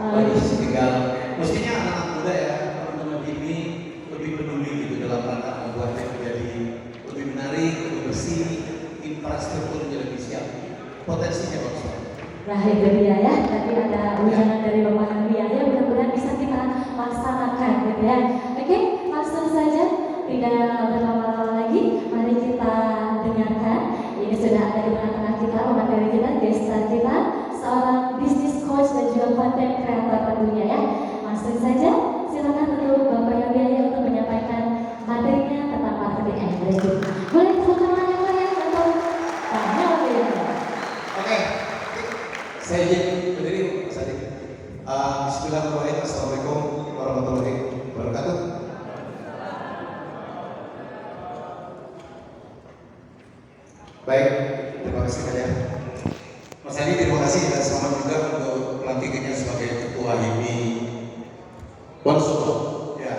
tinggal mestinya anak-anak muda ya, teman-teman ini lebih peduli gitu dalam rangka membuatnya menjadi lebih menarik, lebih bersih, infrastrukturnya lebih siap, potensinya bagus. Nah itu dia ya, tadi ada ujangan dari Bapak Hanbiah ya, mudah-mudahan bisa kita laksanakan gitu ya. Oke, langsung saja, tidak berlama-lama lagi, mari kita dengarkan. Ini sudah ada di tengah-tengah kita, pemateri kita, gestar kita, seorang business coach dan juga content creator tentunya ya. Langsung saja, silakan untuk Bapak Hanbiah untuk menyampaikan materinya tentang marketing and branding. Boleh tepuk tangan yang lain untuk Pak Hanbiah. Oke. Saya izin berdiri, Mas Adi. Bismillahirrahmanirrahim. Assalamualaikum warahmatullahi wabarakatuh. Baik, terima kasih banyak. Mas Adi, terima kasih dan selamat juga untuk pelantikannya sebagai Ketua HIMI Wonosobo. Ya,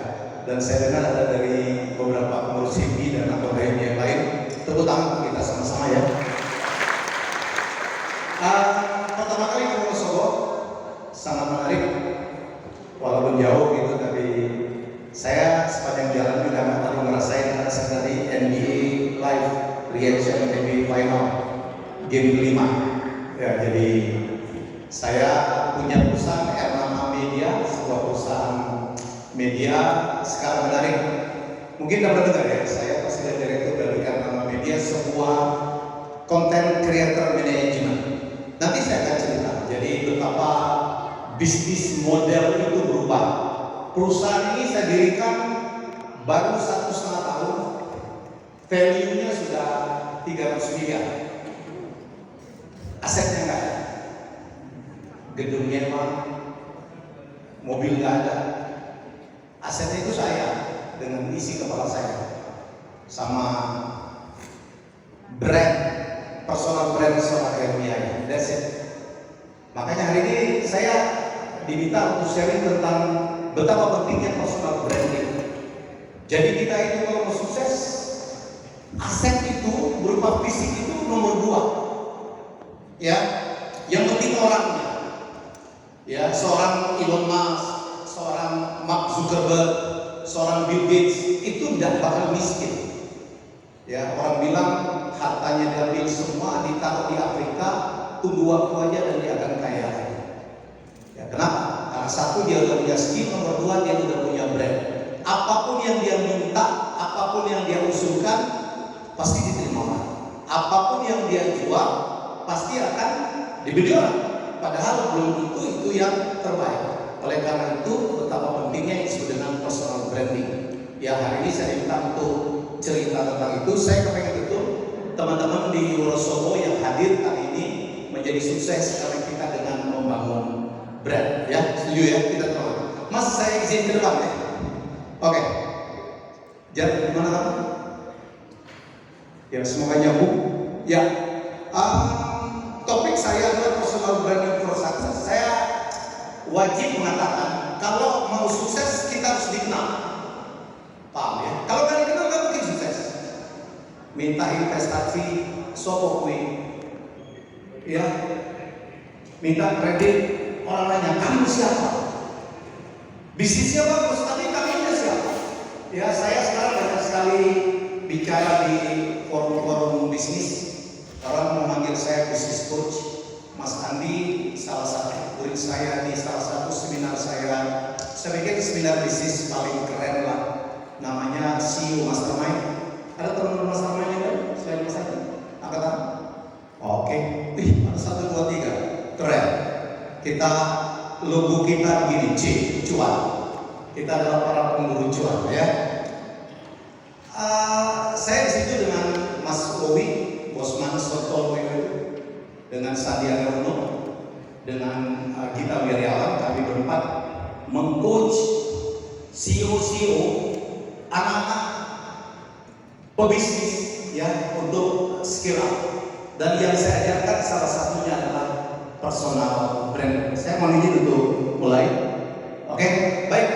dan saya dengar ada dari beberapa pengurus HIMI dan anggota HIMI yang lain. Tepuk tangan kita sama-sama ya. Pertama kali ke Wonosobo sangat menarik, walaupun jauh gitu, tapi saya sepanjang jalan juga nggak terlalu ngerasain karena saya tadi NBA live reaction NBA final game 5 ya, jadi saya punya perusahaan R-Nama Media, sebuah perusahaan media sekarang menarik. Mungkin dapat dengar ya, saya presiden direktur dari R-Nama Media, sebuah content creator management. Nanti saya akan cerita, jadi betapa bisnis model itu berubah. Perusahaan ini saya dirikan baru 1,5 tahun, value-nya sudah 300 miliar. Asetnya nggak ada, gedung nyewa, mobil nggak ada. Asetnya itu saya dengan isi kepala saya, sama brand, personal brand seorang RBI. That's it. Makanya hari ini saya diminta untuk sharing tentang betapa pentingnya personal branding. Jadi kita itu kalau mau sukses, aset itu berupa fisik itu nomor 2. Ya, yang penting orangnya. Ya, seorang Elon Musk, seorang Mark Zuckerberg, seorang Bill Gates itu tidak bakal miskin. Ya, orang bilang hartanya diambil semua, ditaruh di Afrika, tunggu waktu aja dan dia akan kaya. Ya, kenapa? Karena satu, dia udah punya skill, nomor 2, dia udah punya brand. Apapun yang dia minta, apapun yang dia usulkan, pasti diterima orang. Apapun yang dia jual, pasti akan dibeli orang. Padahal belum tentu itu yang terbaik. Oleh karena itu, betapa pentingnya yang disebut dengan personal branding. Ya, hari ini saya diminta untuk cerita tentang itu. Saya kepengen itu teman-teman di Wonosobo yang hadir hari ini menjadi sukses karena kita dengan membangun brand. Ya, setuju ya? Kita teman. Mas, saya izin ke depan ya. Oke. Jadi gimana kamu? Ya, semoga nyambung. Ya. Topik saya adalah personal branding for success. Saya wajib mengatakan kalau mau sukses kita harus dikenal. Paham ya? Kalau nggak dikenal nggak mungkin sukses. Minta investasi, sopo kui, ya, minta kredit, orang nanya kamu siapa? Bisnisnya bagus, tapi kamunya siapa? Ya, saya sekarang banyak sekali bicara di forum-forum bisnis. Orang memanggil saya business coach. Mas Andi salah satu murid saya di salah satu seminar saya pikir seminar bisnis paling keren lah, namanya CEO Mastermind. Ada teman-teman Mastermind yang lain selain Mas Andi? Angkat tangan. Oke, ada 1, 2, 3, keren. Kita logo kita begini, C, cuan. Kita adalah para pemburu cuan, ya. Saya di situ dengan Mas Owi, Bosman Sotol Wewe, dengan Sandiaga Uno, dengan Gita Wirjawan, kami berempat mengcoach CEO anak-anak pebisnis ya untuk skill up. Dan yang saya ajarkan salah satunya adalah personal brand. Saya mau izin untuk mulai. Oke, baik.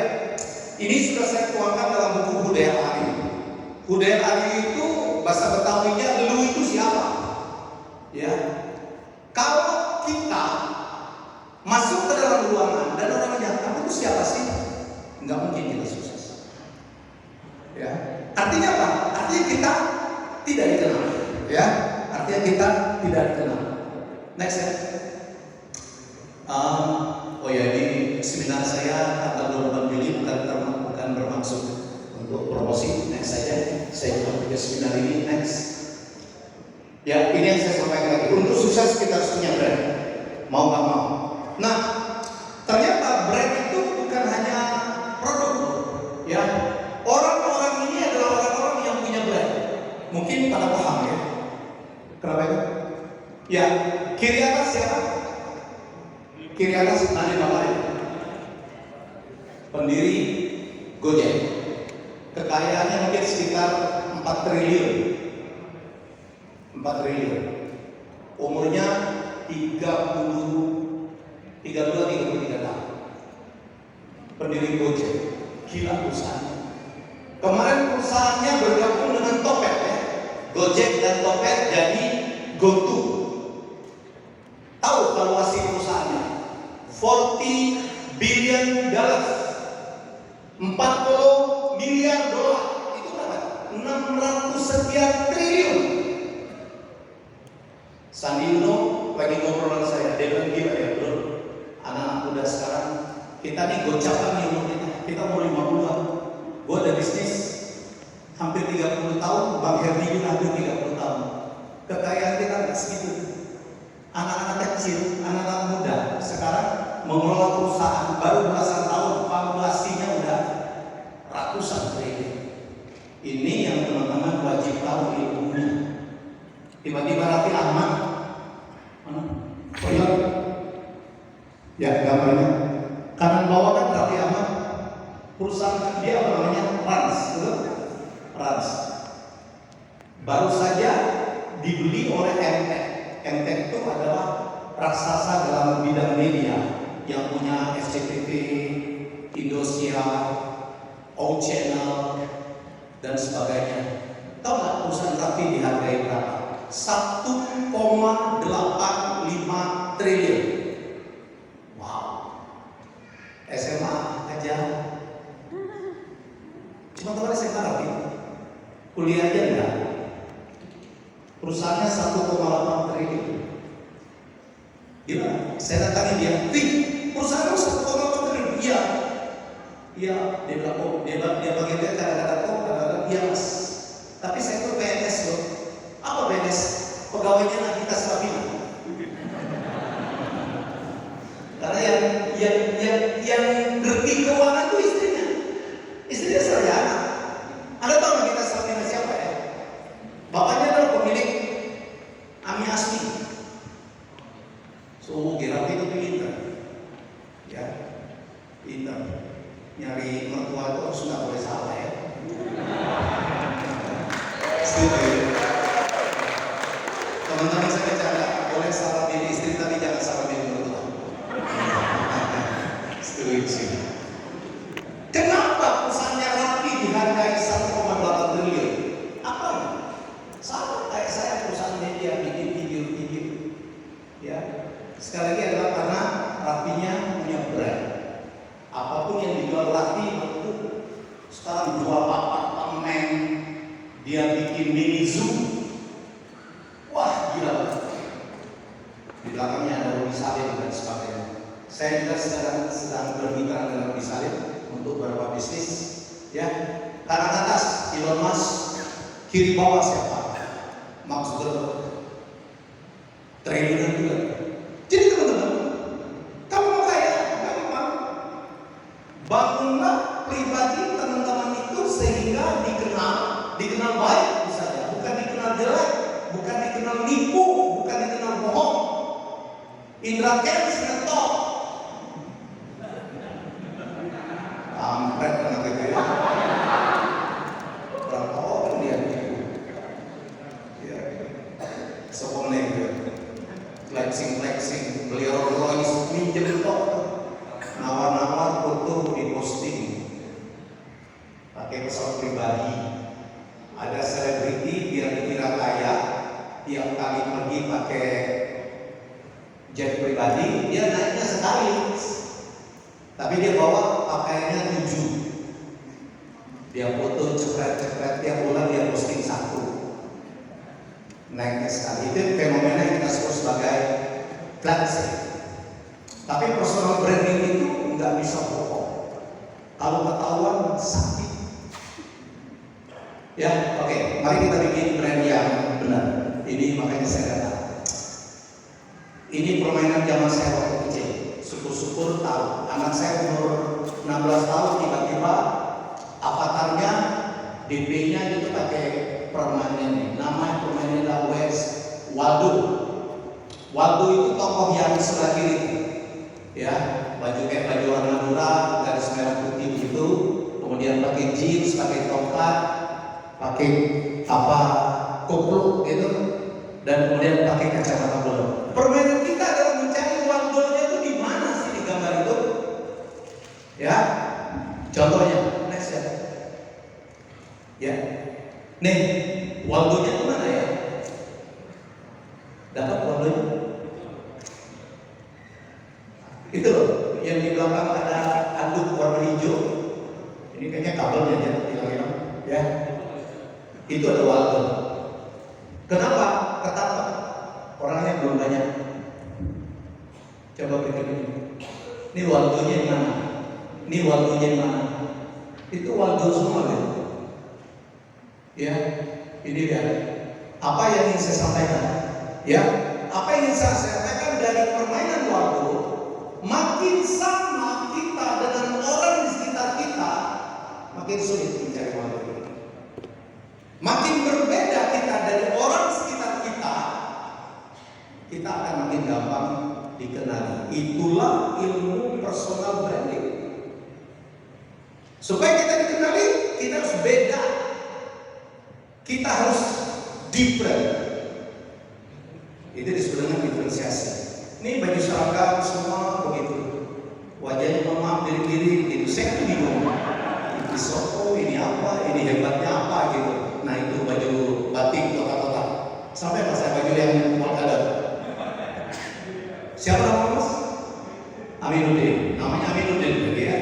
Ini sudah saya tuangkan dalam buku Budaya Ari. Budaya Ari itu bahasa Betawinya lu itu siapa? Ya. Kalau kita masuk ke dalam ruangan dan orang nggak mungkin kita sukses. Ya, artinya apa? Artinya kita tidak dikenal. Ya, artinya kita tidak dikenal. Next ya. Oh ya, di seminar saya tanggal 24 Juli bukan bermaksud untuk promosi. Next saja, saya ikut ke seminar ini. Next. Ya, ini yang saya sampaikan lagi. Untuk sukses kita harus punya brand. Mau nggak mau. Nah, ternyata brand itu bukan hanya produk, ya. Orang-orang ini adalah orang-orang yang punya brand. Mungkin pada paham ya. Kenapa itu? Ya, kiri atas siapa? Kiri atas nanti Bapak ya. Pendiri Gojek. Kekayaannya mungkin sekitar 4 triliun. 4 triliun. Umurnya 33 tahun. Pendiri Gojek. Gila perusahaannya. Kemarin perusahaannya bergabung dengan Topet ya. Gojek dan Topet jadi GoTo. Tahu valuasi perusahaannya? $40 billion. 40 miliar dolar. Itu berapa? 600 sekian triliun. Sandi Uno lagi ngobrol dengan saya, dia bilang gila ya bro, anak-anak muda sekarang kita nih gocapan nih umur kita mau 50-an. Gue ada bisnis hampir 30 tahun, Bang Herdi juga hampir 30 tahun. Kekayaan kita nggak segitu. Anak-anak kecil, anak-anak muda sekarang mengelola perusahaan baru belasan tahun, valuasinya udah ratusan triliun. Ini yang teman-teman wajib tahu ilmunya. Tiba-tiba Raffi Ahmad, ya gambarnya kanan bawah kan Raffi Ahmad, perusahaan dia apa namanya? Rans, betul? Rans. Baru saja dibeli oleh MTech. MTech itu adalah raksasa dalam bidang media yang punya SCTV, Indosiar, O Channel dan sebagainya. Tahu nggak perusahaan Raffi dihargai berapa? 1,85 triliun. Wow. SMA aja. Cuma teman SMA Raffi. Kuliah aja enggak. Perusahaannya 1,8 triliun. Gimana? Saya datangi dia. Perusahaan 1,8 triliun. Iya. Iya. Dia bilang oh, dia bagi dia kadang-kadang oh, kadang-kadang iya mas. Tapi saya itu PNS loh. Apa PNS? Pegawainya Nagita Slavina. Karena yang ngerti keuangan itu istrinya. Istrinya sarjana. Anda tahu Nagita Slavina siapa ya? Bapaknya adalah pemilik Ami Asmi. So, Raffi itu pintar. Ya, pintar. Nyari mertua itu harus nggak boleh salah ya. Setuju. Teman-teman saya bercanda, boleh salah pilih istri tapi jangan salah pilih mertua. Setuju. Kenapa perusahaannya Raffi dihargai 1,8 triliun? Apa? Sama kayak saya perusahaan media bikin video-video. Ya, sekali lagi adalah karena Raffinya punya brand. Apapun yang dijual Raffi itu sekarang jual apartemen, dia bikin mini zoo. Wah gila. Di belakangnya ada Robi Salim dan sebagainya. Saya juga sedang berbicara dengan Robi Salim untuk beberapa bisnis. Ya, kanan atas Elon Musk, kiri bawah siapa? Mark Zuckerberg. Triliunan juga. Jadi teman-teman, kamu mau kaya, gampang. Bangunlah pribadi teman-teman itu sehingga dikenal baik misalnya, bukan dikenal jelek, bukan dikenal nipu, bukan dikenal bohong. Indra Kents ngetop. Kampret anak itu ya. Berapa orang dia nipu? Ya, sepuluh flexing, beli Rolls Royce, minjem tok, nawar-nawar foto di posting, pakai pesawat pribadi. Ada selebriti biar dikira kaya, tiap kali pergi pakai jet pribadi, dia naiknya sekali, tapi dia bawa pakaiannya 7. Dia foto cepret-cepret, tiap bulan dia posting 1. Naik sekali. Itu fenomena yang kita sebut sebagai flexing. Tapi personal branding itu nggak bisa bohong. Kalau ketahuan sakit. Ya, oke. Mari kita bikin brand yang benar. Ini makanya saya kata, ini permainan zaman saya waktu kecil. Syukur-syukur tahu. Anak saya umur 16 tahun tiba-tiba avatarnya, DP-nya itu pakai permainan ini. Nama permainan adalah Waldo. Waldo itu tokoh yang sebelah kiri. Ya, baju kayak baju warna merah, garis merah putih gitu, kemudian pakai jeans, pakai tongkat, pakai kupluk gitu, dan kemudian pakai kacamata bola. Permainan kita adalah mencari Waldo-nya itu di mana sih di gambar itu? Ya, contohnya, next ya. Ya, nih Waldo-nya itu mana ya? Dapat Waldo-nya? Itu loh, yang di belakang ada anduk warna hijau. Ini kayaknya kabelnya aja hilang-hilang, ya. Itu ada Waldo. Kenapa? Ketangkep. Orangnya belum banyak. Coba pikir ini. Ini Waldo-nya yang mana? Ini Waldo-nya yang mana? Itu Waldo semua ya. Ya, ini dia. Apa yang ingin saya sampaikan? Ya, apa yang ingin saya sampaikan dari permainan Waldo? Makin sama kita dengan orang di sekitar kita, makin sulit mencari Waldo. Makin berbeda kita dari orang sekitar kita, kita akan makin gampang dikenali. Itulah ilmu personal branding. Supaya kita dikenali, kita harus beda. Kita harus different. Itu disebut dengan diferensiasi. Ini baju seragam semua begitu. Wajahnya memang diri-diri gitu. Saya tuh bingung. Ini soko, ini apa, ini hebatnya apa gitu. Nah itu baju batik kotak-kotak. Sampai pas saya baju yang polkadot. Siapa nama mas? Aminuddin. Namanya Aminuddin gitu ya.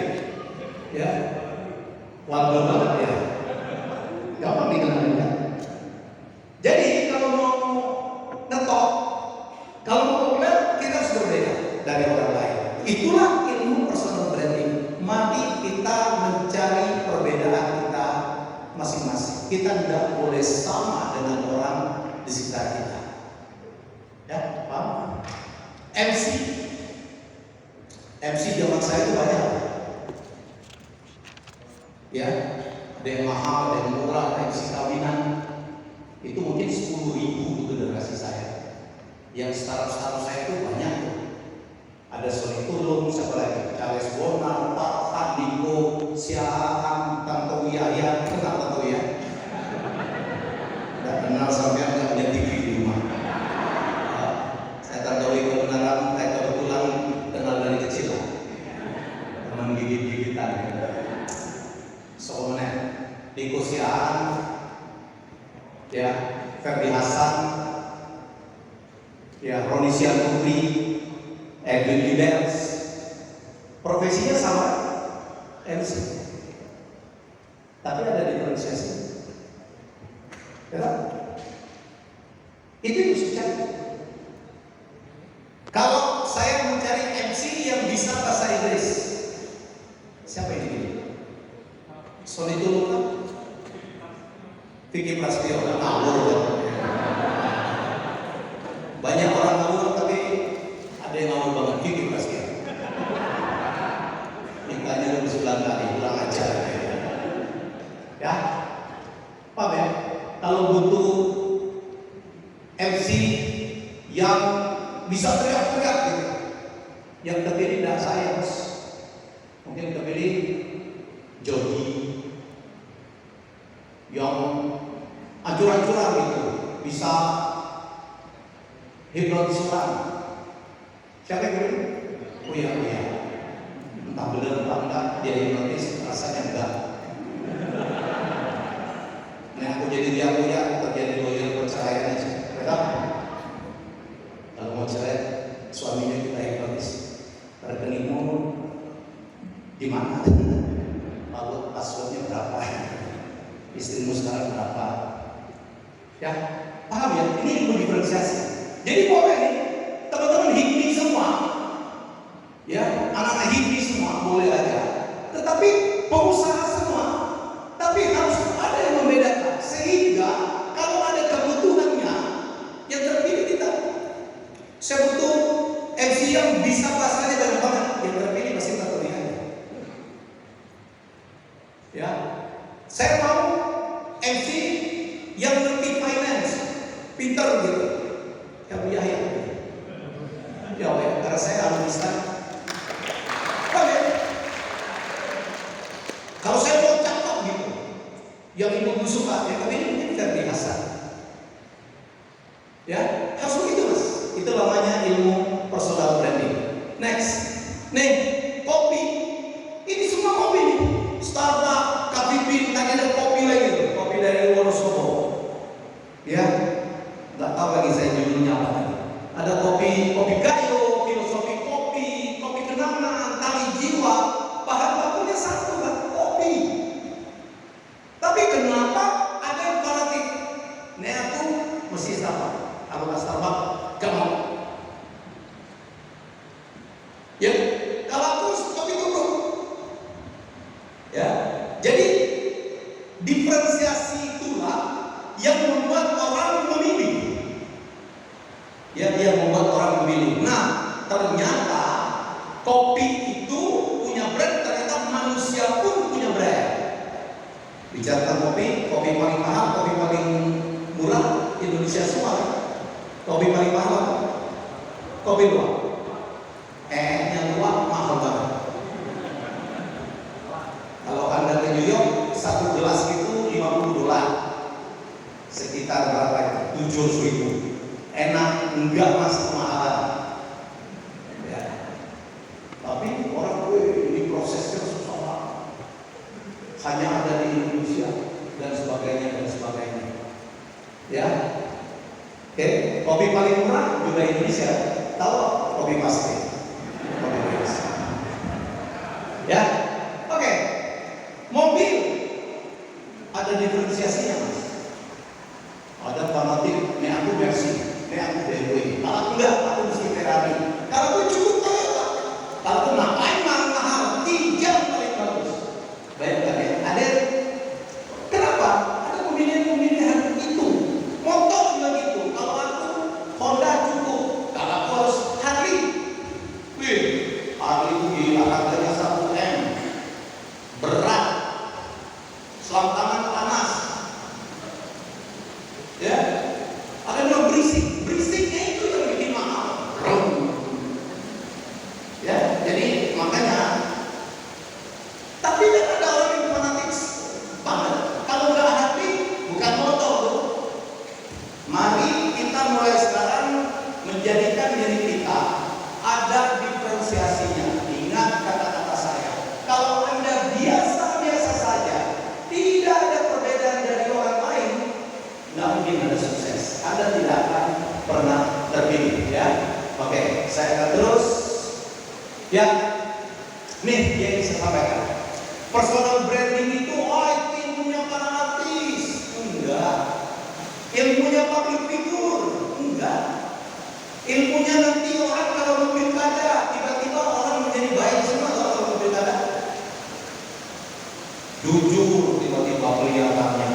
Ya. Waldo banget ya. Gampang dikenalin kan? Jadi kalau mau ngetok, kalau mau populer, kita harus berbeda dari orang lain. Itulah ilmu personal branding. Mari kita mencari perbedaan kita masing-masing. Kita tidak boleh sama dengan orang di sekitar kita. Ya, paham? MC zaman saya itu banyak. Ya, ada yang mahal, ada yang murah, MC kawinan. Itu mungkin 10.000 itu generasi saya. Yang startup saya itu banyak tuh. Ada Sony Tulung, siapa lagi? Charles Bonar, Pak Fadiko, Siahaan, Tantowi Ayah. Kenal Tantowi ya? Tidak kenal sampai nggak punya TV di rumah. Saya Tantowi kebenaran, saya kebetulan kenal dari kecil lah. Teman gigit-gigitan. Soalnya Diko Siahaan, ya Ferdi Hasan, ya Roni Sianturi, Edwin Libers, profesinya sama MC, tapi ada diferensiasi. Ya, itu yang harus dicari. Kalau saya mencari MC yang bisa bahasa Inggris, siapa ini? Sony Tulung kan? Vicky Prasetyo kan ngawur. Banyak orang ngawur tapi ada yang ngawur banget. Vicky Prasetyo. Nikahnya lebih 9 kali, kurang ajar. Ya, paham ya? Kalau butuh MC yang bisa teriak-teriak gitu, yang terpilih tidak saya, mungkin terpilih Jody, yang ancur-ancuran gitu, bisa hipnotis orang. Siapa yang pilih? Oh iya, entah benar entah enggak dia hipnotis, rasanya enggak. Nah aku jadi dia terjadi loyal perceraian aja. Betul? Kalau mau cerai, suaminya kita hipnotis, rekeningmu Gimana? Lalu passwordnya berapa? Istrimu sekarang berapa? Ya, paham ya? Ini ilmu diferensiasi. Jadi boleh nih, teman-teman hipmi semua, ya, anak-anak hipmi semua boleh aja. Tetapi pengusaha semua, tapi harus ada yang membedakan. Sehingga kalau ada kebutuhannya, yang terpilih kita. Saya butuh MC yang bisa bahasanya banyak banget. Yang terpilih pasti terpilih. Ya, saya mau MC yang ngerti finance, pinter gitu. Ya Bu Yahya. Ya, karena saya alumni. Oke. Kalau saya mau cakep gitu, yang ibu suka, ya tapi ini mungkin Ferdi Hasan. Ya, harus begitu mas. Itu namanya ilmu personal branding. Next, nih kopi. Ini semua kopi nih. Starbucks, Coffee Bean, tadi ada kopi lagi tuh. Kopi dari Wonosobo. Ya, nggak tahu lagi saya judulnya apa lagi. Ada kopi gayo, filosofi kopi, kopi kenangan, tali jiwa. Bahan bakunya satu kan, kopi. Tapi kenapa ada yang fanatik? Nih aku mesti Starbucks. Aku nggak Starbucks, gak mau. Ya, kalau aku kopi tubruk. Ya, jadi diferensiasi itulah yang membuat orang memilih. Ya, yang membuat orang memilih. Nah, ternyata kopi itu punya brand, ternyata manusia pun punya brand. Bicara tentang kopi paling mahal, kopi paling murah Indonesia semua. Kopi paling mahal, kopi luwak. Yang luwak mahal banget. Kalau Anda ke New York, satu gelas itu $50. Sekitar berapa itu? 7.000. Enak, enggak mas, kemahalan. Ya. Tapi orang ini prosesnya susah. Hanya ada di Indonesia dan sebagainya. Ya. Oke, kopi paling murah juga Indonesia. Tahu kopi pasti. Kopi Indonesia. Ya. Oke. Mobil ada diferensiasinya mas. Ada fanatik, ini aku Mercy, ini aku BMW. Kalau aku enggak, aku mesti Ferrari. Kalau aku cukup Toyota. Kalau aku ngapain mahal, 3 paling bagus. Bayangkan ya, ada. Kenapa? Ada pemilihan itu. Motor juga gitu. Kalau aku Honda cukup. Kalau aku harus Harley. Wih, Harley itu gila, harganya 1 M. Berat. Selang tangan panas. Ya, ada yang berisiknya itu yang bikin mahal. Ya, jadi makanya. Tapi kan ada orang yang fanatik banget. Kalau nggak hati, bukan motor tuh. Mari kita mulai sekarang menjadikan diri kita ada diferensiasinya. Ingat kata-kata saya. Kalau Anda biasa-biasa saja, tidak ada perbedaan dari orang lain, nggak mungkin ada sukses. Anda tidak akan pernah terpilih, ya. Oke, saya akan terus. Ya, nih yang saya sampaikan. Personal branding itu, ilmunya para artis, enggak. Ilmunya public figure, enggak. Ilmunya nanti orang kalau mau pilkada, tiba-tiba orang menjadi baik semua kalau mau pilkada. Jujur tiba-tiba kelihatannya.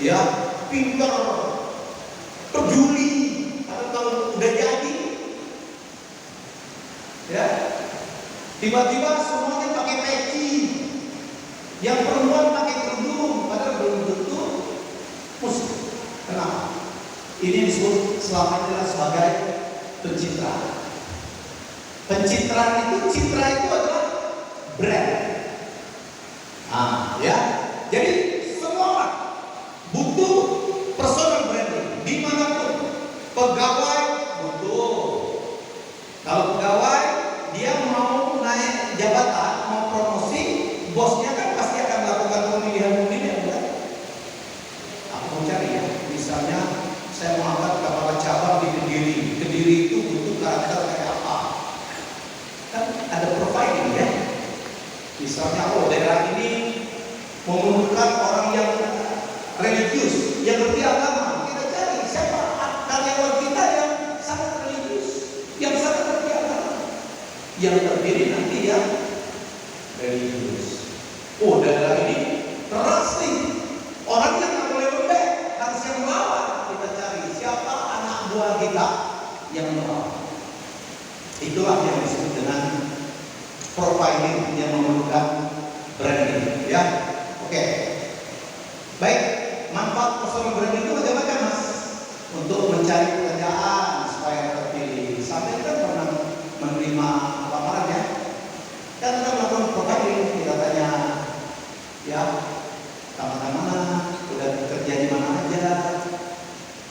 Ya, pintar, peduli, atau kalau udah jadi, ya, tiba-tiba semuanya pakai peci, yang perempuan pakai kerudung, padahal belum tentu muslim. Kenapa? Ini disebut selama ini sebagai pencitraan. Pencitraan itu, citra itu adalah brand. Ya, jadi semua orang butuh personal branding dimanapun. Pegawai butuh. Kalau pegawai dia mau naik jabatan, mau promosi, bosnya kan pasti akan melakukan pemilihan kan? Aku mau cari ya, misalnya saya mau angkat kepala cabang di Kediri. Kediri itu butuh karakter kayak apa? Kan ada profiling ya. Misalnya, oh daerah ini memerlukan orang yang religius, yang ngerti agama. Kita cari siapa karyawan kita yang sangat religius, yang sangat ngerti agama, yang terdiri nanti yang religius. Oh daerah ini keras nih, orangnya nggak boleh lembek, harus yang melawan. Kita cari siapa anak buah kita yang melawan. Itulah yang disebut dengan profiling yang memerlukan branding, ya. Oke. Baik, manfaat personal branding itu macam-macam, Mas. Untuk mencari pekerjaan supaya terpilih. Sampai kan pernah menerima lamaran ya. Kan kita melakukan profiling, kita tanya, ya, mana, udah kerja di mana aja,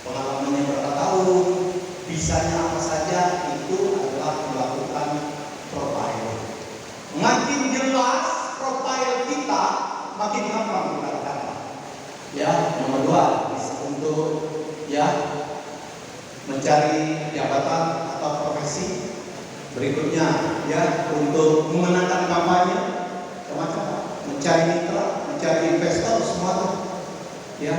pengalamannya berapa tahun, bisanya apa saja, itu adalah melakukan profiling. Makin jelas profil kita, makin gampang kita katakan. Ya, nomor 2 bisa untuk ya mencari jabatan atau profesi. Berikutnya ya untuk memenangkan kampanye, macam-macam, mencari mitra, mencari investor, semua tuh. Ya,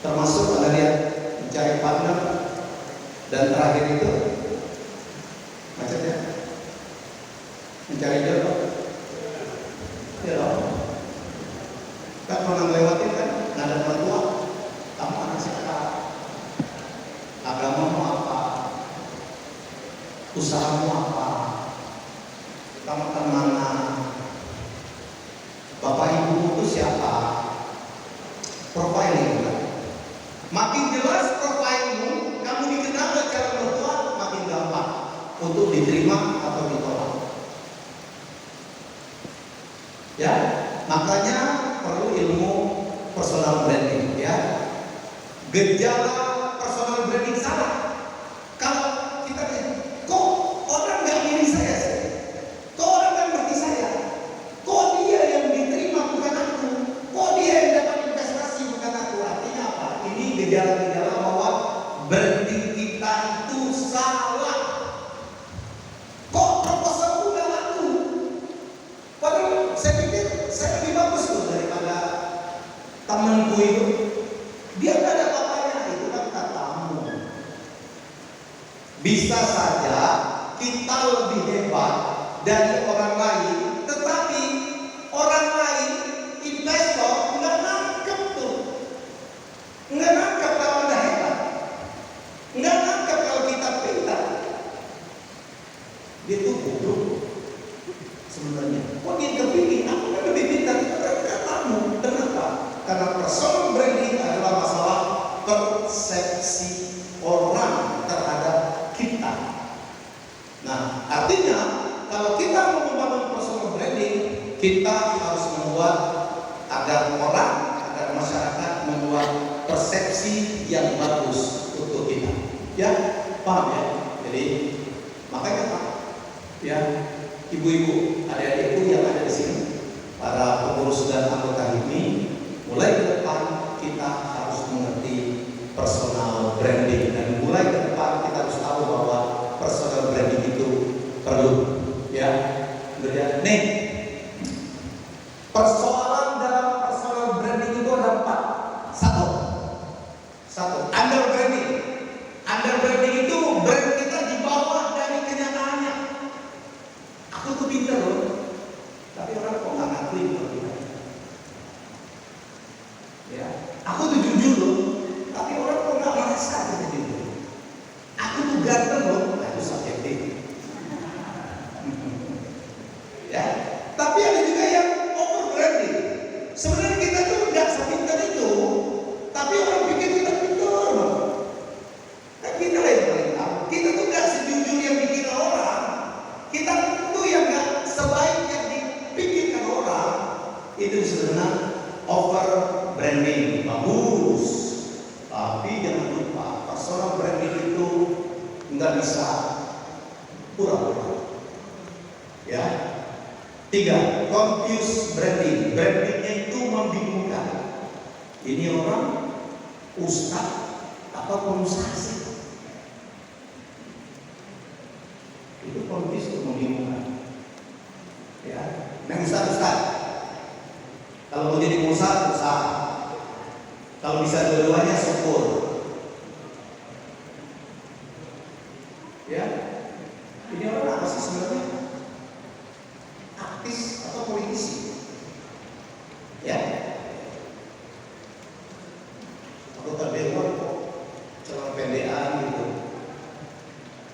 termasuk Anda lihat mencari partner, dan terakhir itu macamnya mencari jodoh. Ya loh. Kan pernah ngelewatin kan, ada mertua, kamu anak siapa? Agamamu apa? Usahamu apa? Kamu kan mana? Bapak ibumu itu siapa? Profiling kan? Makin jelas profilmu, kamu dikenal secara mertua, makin gampang untuk diterima atau ditolak. Ya, makanya perlu ilmu personal branding, ya. Gejala personal branding salah. Kalau kita lihat, kok orang nggak milih saya sih? Kok orang nggak ngerti saya? Kok dia yang diterima bukan aku? Kok dia yang dapat investasi bukan aku? Artinya apa? Ini gejala-gejala bahwa branding kita itu salah. Kok proposalku nggak laku? Padahal saya pikir saya lebih bagus tuh daripada temanku itu. Dia nggak ada apa-apanya, itu kan katamu. Bisa saja kita lebih hebat dari orang lain, tetapi orang lain, investor, nggak nangkep tuh. Nggak nangkep kalau Anda hebat. Nggak nangkep kalau kita pintar. Dia tuh bodoh sebenarnya. Kok dia kepilih? Aku kan lebih pintar. Itu kan katamu. Kenapa? Karena personal branding adalah masalah persepsi orang terhadap kita. Nah, artinya kalau kita mau membangun personal branding, kita harus membuat agar orang, agar masyarakat membuat persepsi yang bagus untuk kita. Ya, paham ya? Jadi makanya Pak, ya, ibu-ibu, adik-adikku yang ada di sini, para pengurus dan anggota ini, mulai ke depan kita harus mengerti personal branding, dan mulai ke depan kita harus tahu bahwa personal branding itu perlu, ya. Kemudian nih, persoalan dalam personal branding itu ada 4. Satu, under branding. Under branding itu brand kita di bawah dari kenyataannya. Aku tuh pintar loh, tapi orang kok nggak ngakuin kalau kita. Ya, aku tuh jujur loh, tapi orang kok nggak merasa kita jujur. Aku tuh ganteng loh, nah itu subjektif. Ya, tapi ada juga yang over branding. Sebenarnya kita tuh nggak sepintar itu, tapi orang pikir kita pintar loh. Kan kita yang paling tahu. Kita tuh nggak sejujur yang dikira orang. Kita tuh yang nggak sebaik yang dipikirkan orang. Itu sebenarnya over branding. Bagus, tapi jangan lupa personal branding itu nggak bisa pura-pura. Ya. 3, confuse branding. Brandingnya itu membingungkan. Ini orang ustaz atau pengusaha sih? Itu confuse, itu membingungkan. Ya, nah Ustaz. Kalau mau jadi pengusaha, usaha. Kalau bisa dua-duanya, syukur. Ya, ini orang apa sih sebenarnya? Artis atau politisi? Ya, atau terdewa kok celana pendekan gitu?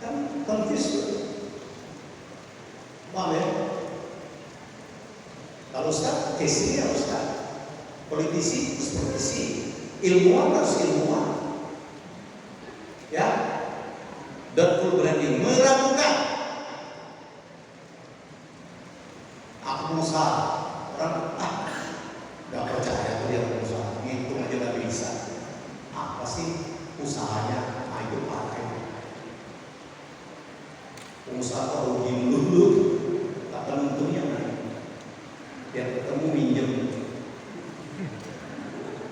Kan confused. Paham ya? Kalau Ustaz, case-nya ya Ustaz. Politisi harus politisi, ilmuwan harus ilmuwan. Ya, dan full branding meragukan. Aku pengusaha, orang nggak percaya dia pengusaha, ngitung aja nggak bisa. Apa sih usahanya? Nah, itu pakai. Pengusaha kalau rugi dulu, kapan untungnya naik? Biar ketemu minjem.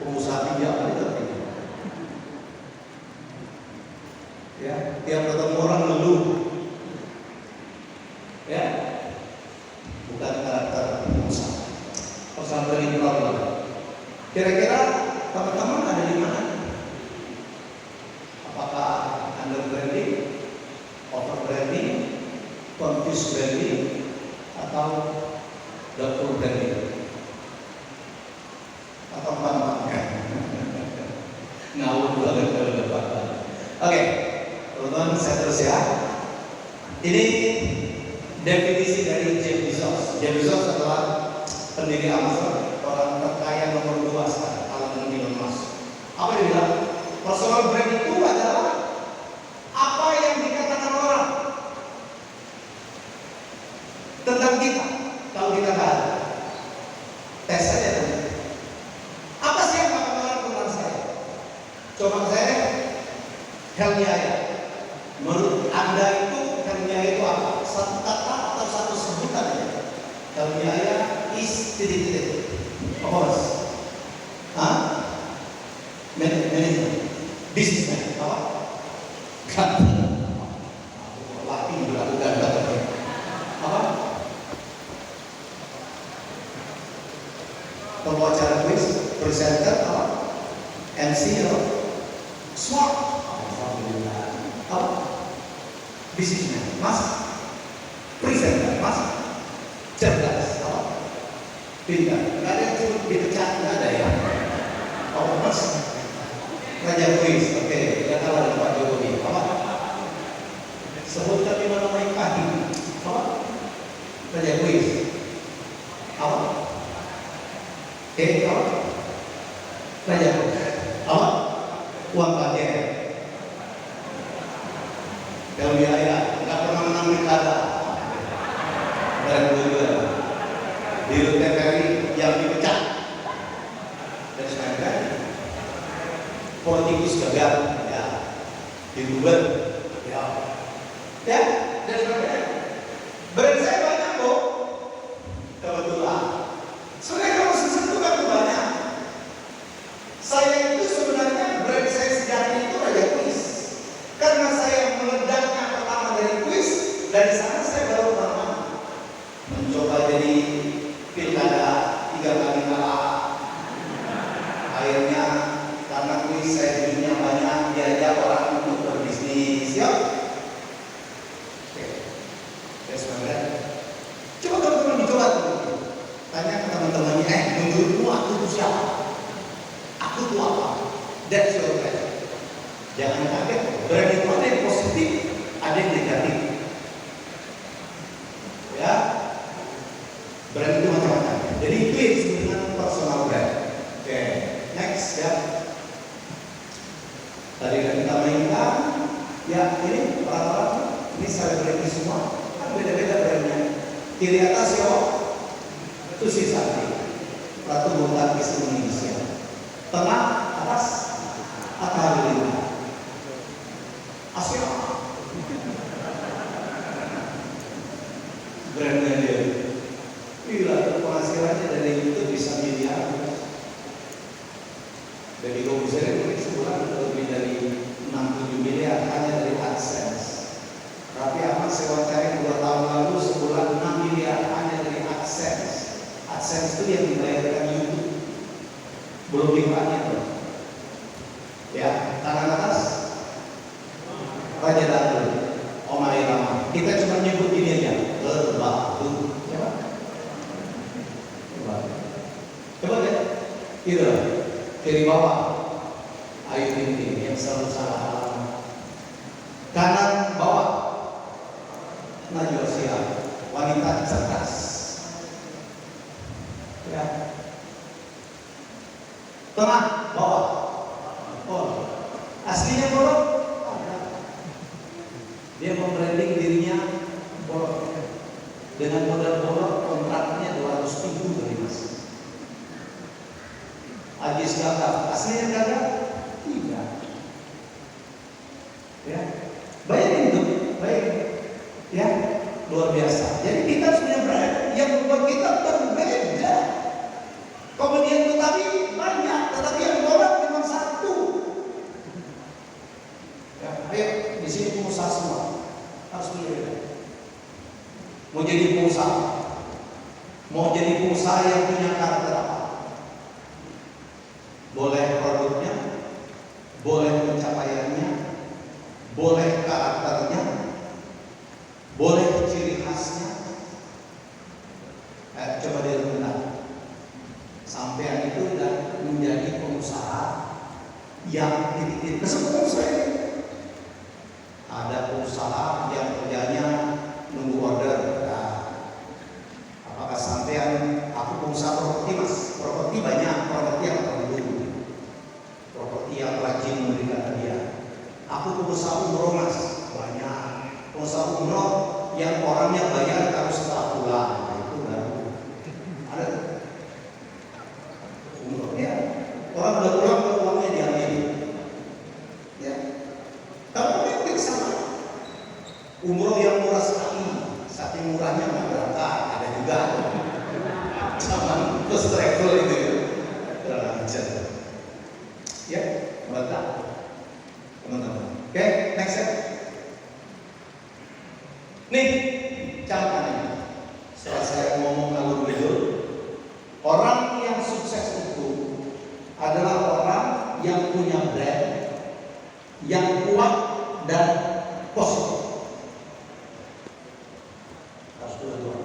Pengusaha pinjam itu artinya. Ya, tiap ketemu orang ngeluh. Ya, bukan karakter pengusaha. Persoalan ini problem. Kira-kira teman-teman ada di mana? Apakah under branding, over branding, confused branding, atau double branding? Atau apa-apa? Ngawur banget kalau dapat. Oke, teman-teman saya terus ya. Ini definisi dari Jeff Bezos. Jeff Bezos adalah pendiri Amazon, orang terkaya nomor 2 sekarang, kalangan Elon Musk. Apa dia bilang? Personal brand itu adalah apa yang dikatakan orang tentang kita kalau kita nggak ada. Tes saja teman. Apa sih yang katakan orang tentang saya? Coba saya helmi ayat. Menurut Anda itu helmi ayat itu apa? Satu kata atau satu sebutan aja? Helmi ayat is titik-titik. Apa mas? Hah? Manajemen, bisnismen, apa? Ganti. Laki berlaku ganda. Apa? Pembawa acara kuis, presenter, apa? MC, apa? Smart. Apa? Bisnismen, mas? Presenter, mas? Cerdas, apa? Pintar. Gak ada yang cuma dipecat, gak ada ya. Oh mas? Raja kuis, oke. Dia kalah dengan Pak Jokowi. Apa? Sebutkan 5 nama yang pahit. Apa? Raja kuis. Apa? Apa? Raja kuis. Apa? Uang KTM. Kalau biaya, nggak pernah menang pilkada. Dan dua di TVRI yang dipecat. Dan sekarang politikus gagal, ya, youtuber, ya, dan sebagainya. Brand saya banyak kok, kebetulan. Sebenarnya kalau sesuatu kan banyak. Saya itu sebenarnya brand saya sejati itu Raja Kuis, karena saya meledaknya pertama dari kuis. Dari sana saya baru pernah mencoba jadi pilkada 3 kali kalah. Akhirnya karena kuis saya dunia banyak, diajak orang untuk berbisnis, ya. Oke, sebenarnya coba teman-teman dicoba tuh. Tanya ke teman-temannya, menurutmu aku itu siapa? Aku itu apa? That's your brand. Jangan kaget, brand itu ada yang positif, ada yang negatif. Ya, brand itu macam-macam. Jadi itu yang disebut dengan personal brand. Oke, next ya. Tadi kita mainkan, ya ini orang-orang ini selebriti semua, kan beda-beda brandnya. Kiri atas ya, itu si Santi, Ratu Bulu Tangkis Indonesia. Tengah atas Atta Halilintar. Asia, brandnya dia. Gila, penghasilannya dari YouTube bisa miliar. Dari Gobuzer mungkin sebulan lebih dari 6-7 miliar hanya dari AdSense. Raffi Ahmad sewa cari 2 tahun lalu sebulan 6 miliar hanya dari AdSense. Belum dikurangin tuh. Ya, tangan atas. Raja Dangdut, Oma Irama. Kita cuma nyebut ini aja. Berbatu. Coba deh. Gitu. Kiri bawah. Ayu Ting Ting yang selalu salah alamat. Kanan bawah. Najwa Shihab, wanita cerdas. Ya. Tengah bawah. Oh. Aslinya bolong. Dia membranding dirinya bolong. Dengan modal bolong kontraknya 200.000 dari Mas. Ajis Gagap, aslinya Gagap? Tidak. Ya, bayangin itu, bayangin. Ya, luar biasa. Jadi kita harus punya brand yang membuat kita berbeda. Kemudian tetapi banyak, tetapi yang bolong cuma satu. Ya, ayo di sini pengusaha semua harus punya. Mau jadi pengusaha, mau jadi pengusaha yang punya karakter apa? Boleh produknya, boleh pencapaiannya, boleh karakternya, boleh ciri khasnya. Coba direndah. Sampai itu udah menjadi pengusaha yang titik-titik kesemua saya. Ada pengusaha yang kerjanya nunggu order. Nah, apakah sampean aku pengusaha properti Mas? Properti banyak, properti yang tertentu. Properti yang rajin memberikan hadiah. Aku pengusaha umroh Mas, banyak. Pengusaha umroh yang orangnya bayar harus setelah pulang. Nah, itu baru ada umroh ya. Orang udah pulang uangnya diambil. Ya. Tapi memang sama. Umroh yang murah sekali, saking murahnya nggak berangkat, ada juga. Zaman first travel itu ya. Lancar. Ya, mantap. Teman-teman. Oke, next step. Nih, camkan ini. Setelah saya ngomong alur belur, orang yang sukses itu adalah orang yang punya brand yang kuat dan positif. Harus dua-dua.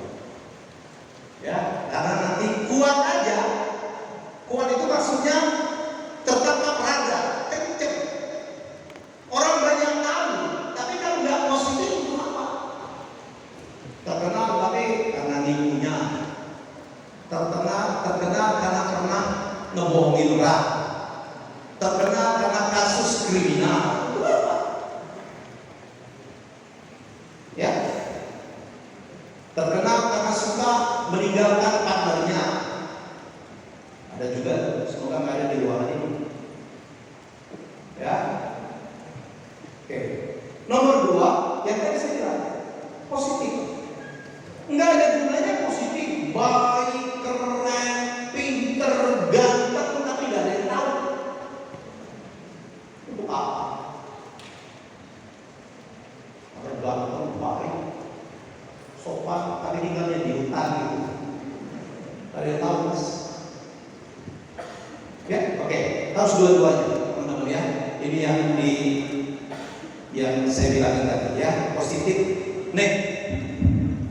Ya, karena nanti kuat aja. Kuat itu maksudnya tetap raga, kenceng. Orang banyak tahu, tapi kalau nggak positif itu apa? Terkenal tapi karena nipunya. Terkenal karena pernah ngebohongin orang. Terkenal karena kasus kriminal. Itu apa? Ya. Terkenal karena suka meninggalkan partnernya. Ada juga, semoga nggak ada di luar ini. Ya. Oke. Nomor 2, yang tadi saya bilang positif. Nggak ada gunanya positif, baik, keren, pinter, ganteng, tapi nggak ada yang tahu. Untuk apa? Ada ganteng, baik, sopan, tapi tinggalnya di hutan gitu. Nggak ada yang tahu Mas. Ya, oke. Harus dua-duanya, teman-teman ya. Ini yang saya bilang tadi ya, positif. Nih,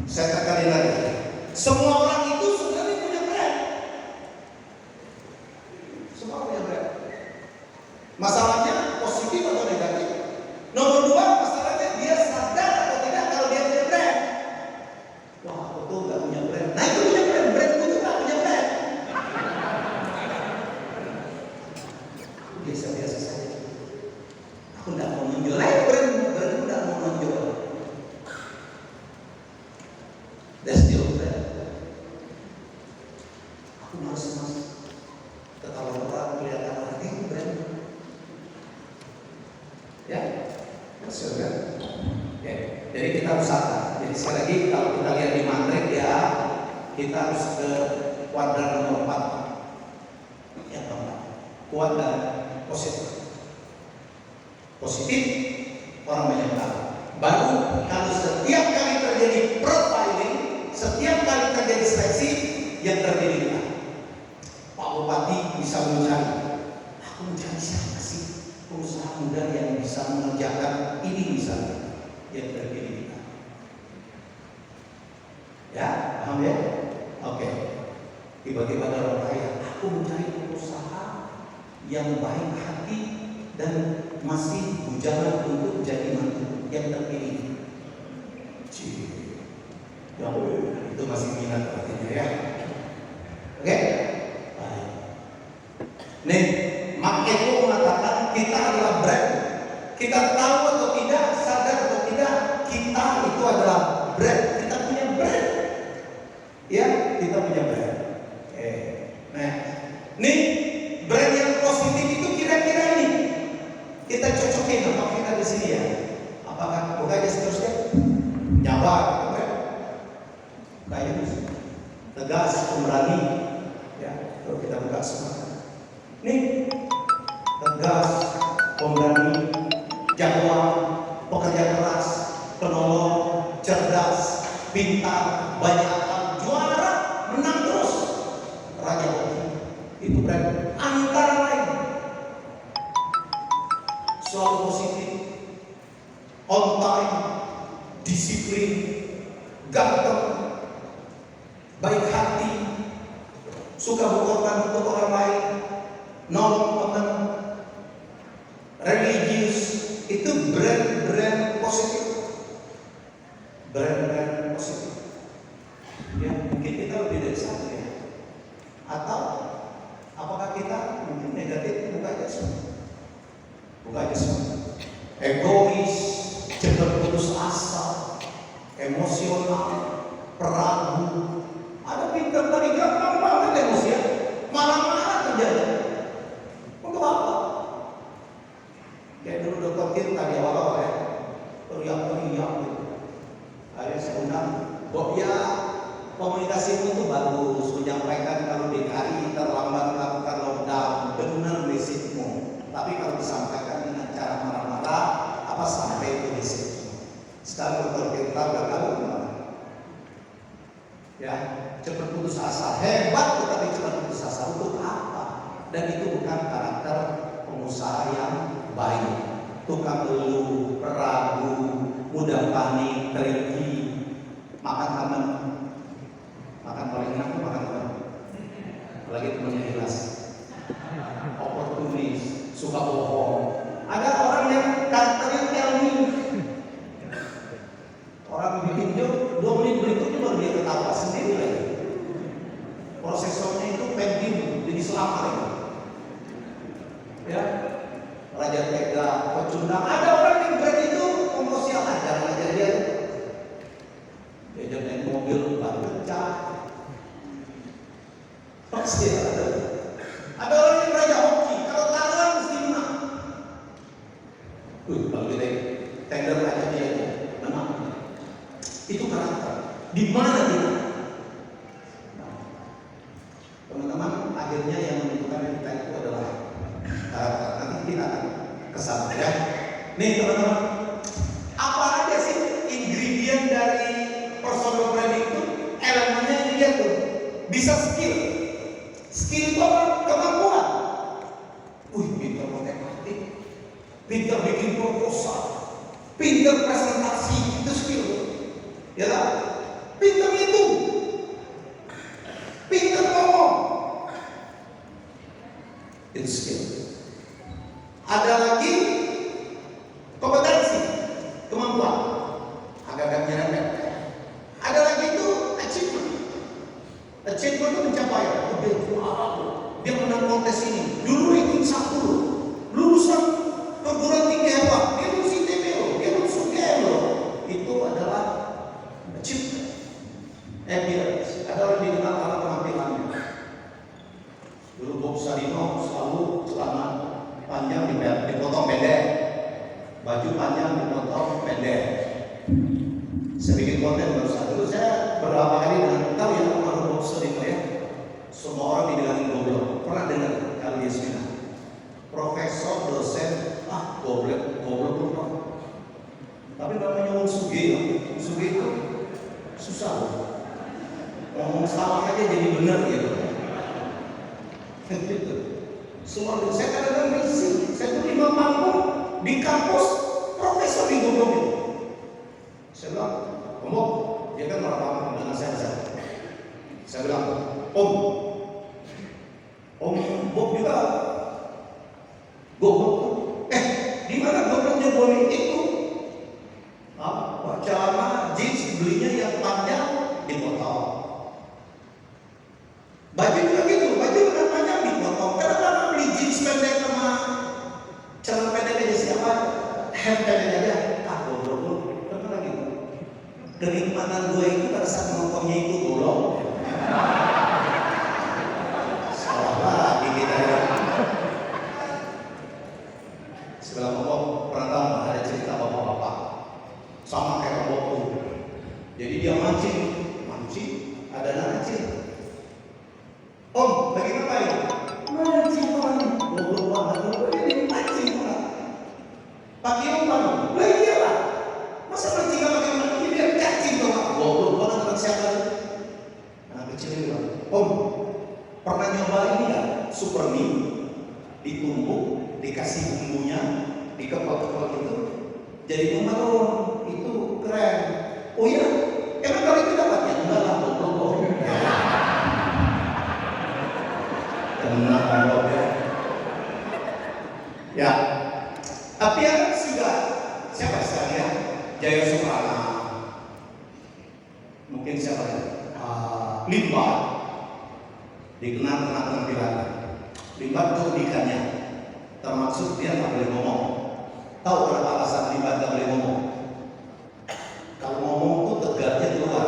saya tekankan lagi. Semua orang itu sebenarnya punya brand. Semua punya brand. Masalahnya positif atau negatif. Nomor 2, masalahnya dia sadar atau tidak kalau dia punya brand. Wah, aku tuh nggak punya brand. Nah, itu punya brand. Brand itu nggak punya brand. Biasa-biasa saja. Aku nggak mau menjual brand nggak mau menjual. That's still brand. Aku mas. Ketahuan orang kelihatan orang itu brand. Ya, hasil kan? Oke. Jadi kita harus sadar. Jadi sekali lagi kalau kita lihat di matrik ya, kita harus ke kuadran nomor 4. Yang keempat, kuat dan positif. Positif, orang banyak tahu. Baru kalau setiap kali terjadi profiling, setiap kali terjadi seleksi, yang terjadi kita power. Bupati bisa mencari, aku mencari siapa sih pengusaha muda yang bisa mengerjakan ini misalnya, yang terpilih kita. Ya, paham ya? Oke. Tiba-tiba ada orang kaya, aku mencari pengusaha yang baik hati dan masih bujangan untuk jadi mantu yang terpilih. Ya, itu masih minat artinya ya. Oke? Baik. Nih, Marketo mengatakan kita adalah brand. Kita tahu atau tidak, sadar atau tidak, kita itu adalah brand. Kita punya brand. Ya, kita punya brand. Nah, nih brand yang positif itu kira-kira ini kita cocokin apa kita di sini ya? Apakah buka aja seterusnya? Nyawa, gitu kan? Kayak tegas, pemberani. Ya, kalau kita buka semua. Nih, tegas, pemberani, jagoan, pekerja keras, penolong, cerdas, pintar, banyak akal, juara, menang terus. Raja Hoki itu brand antara lain selalu positif, on time, disiplin, ganteng, baik hati, suka berkorban untuk orang lain, nolong teman, religius. Itu brand-brand positif, brand-brand positif. Ya, mungkin kita lebih dari satu ya. Atau apakah kita mungkin negatif? Buka aja semua. Buka aja semua. Egois, cepat putus asa, emosional, peragu. Ada pintar tadi gampang banget emosi ya. Marah-marah terjadi. Untuk apa? Kayak dulu Dr. Tirta di awal-awal ya. Teriak-teriak gitu. Akhirnya saya undang, Bob ya, komunikasimu itu bagus, menyampaikan kalau DKI terlambat melakukan lockdown, benar message-mu. Tapi kalau disampaikan dengan cara marah-marah, apa sampai itu message-mu? Sekarang Dr. Tirta udah tahu gimana? Ya, cepat putus asa, hebat tetapi cepat putus asa untuk apa? Dan itu bukan karakter pengusaha yang baik. Tukang ngeluh, ragu, mudah panik, teriki, makan teman. Makan paling enak tuh makan teman. Apalagi temannya ikhlas. Oportunis, suka bohong. Ada orang yang karakternya telmi. Orang bikin joke 2 menit berikutnya baru dia ketawa sendiri lagi. Prosesornya itu Pentium, jadi selama ini. Ya, Raja Tega, pecundang. Ada orang yang brand itu komersial aja dia. Dia naik mobil baru pecah. Pasti ada. Ada orang yang Raja Hoki, kalau taruhan mesti menang. Kalau kita tender aja dia menang. Itu karakter. Di mana dia? Nah, teman-teman, akhirnya yang menentukan kita itu adalah karakter. Nanti kita akan kesana ya. Nih teman-teman, apa aja sih ingredient dari personal branding itu? Elemennya ini dia tuh. Bisa skill. Skill itu apa? Kemampuan. Pintar matematik, pintar bikin proposal, pintar presentasi, itu skill. Ya tak? Pintar itu, pintar ngomong, itu skill. Ada lagi kompetensi, kemampuan, agak-agak nyerempet. Ada lagi itu achievement. Achievement itu pencapaian. Dia menang kontes ini. Dulu ranking 1 loh. Lulusan perguruan tinggi hebat. Dia lulus ITB loh. Dia lulus UGM loh. Itu adalah achievement. Appearance. Ada orang dikenal karena penampilannya. Dulu Bob Sarino selalu celana panjang dipotong pendek. Baju panjang dipotong pendek. Saya bikin konten baru saat itu. Saya beberapa kali dengan tahu ya orang Bob Sarino ya. Semua orang dibilangin goblok. Pernah dengar kali dia seminar? Profesor, dosen, goblok lupa. Tapi namanya Unsugi itu susah loh. Ngomong salah aja jadi benar gitu. Gitu. Semua saya kadang-kadang risih. Saya tuh di panggung di kampus profesor digoblokin. Saya bilang, Om, dia kan orang panggung dengan saya. Saya bilang, Om Bob juga goblok tuh. Di mana gobloknya Boni itu? Celana jeans belinya yang panjang dipotong. Baju juga gitu, baju yang panjang dipotong. Kenapa beli jeans pendek sama celana pendek aja siapa? Hem pendek aja. Goblok. Kenapa lagi? Kenikmatan gue itu pada saat nontonnya itu goblok. Salah lagi kita ya. Sebelah ngomong pernah tahu ada cerita bapak-bapak sama kayak bapakku. Jadi dia mancing, ada anak kecil. Om, lagi ngapain? Mancing orang. Goblok banget, ini mancing orang. Pakai umpan, lah iyalah. Masa mancing nggak pakai umpan? Ini biar cacing dong. Goblok banget anak siapa? Anak kecil ini bilang, Om, pernah nyoba ini nggak? Super mie ditumbuk, dikasih bumbunya, dikepal-kepal gitu. Jadi umpan itu keren. Oh iya, emang kalau itu dapatnya? Enggak lah, goblok. Tenang, ya. Tapi yang sudah siapa sekalian? Jaya Suprana, mungkin siapa ya? Limbat, dikenal penampilannya. Limbat keunikannya, termasuk dia nggak boleh ngomong. Tahu berapa alasan Limbat nggak boleh ngomong? Kalau ngomong tuh tegarnya keluar.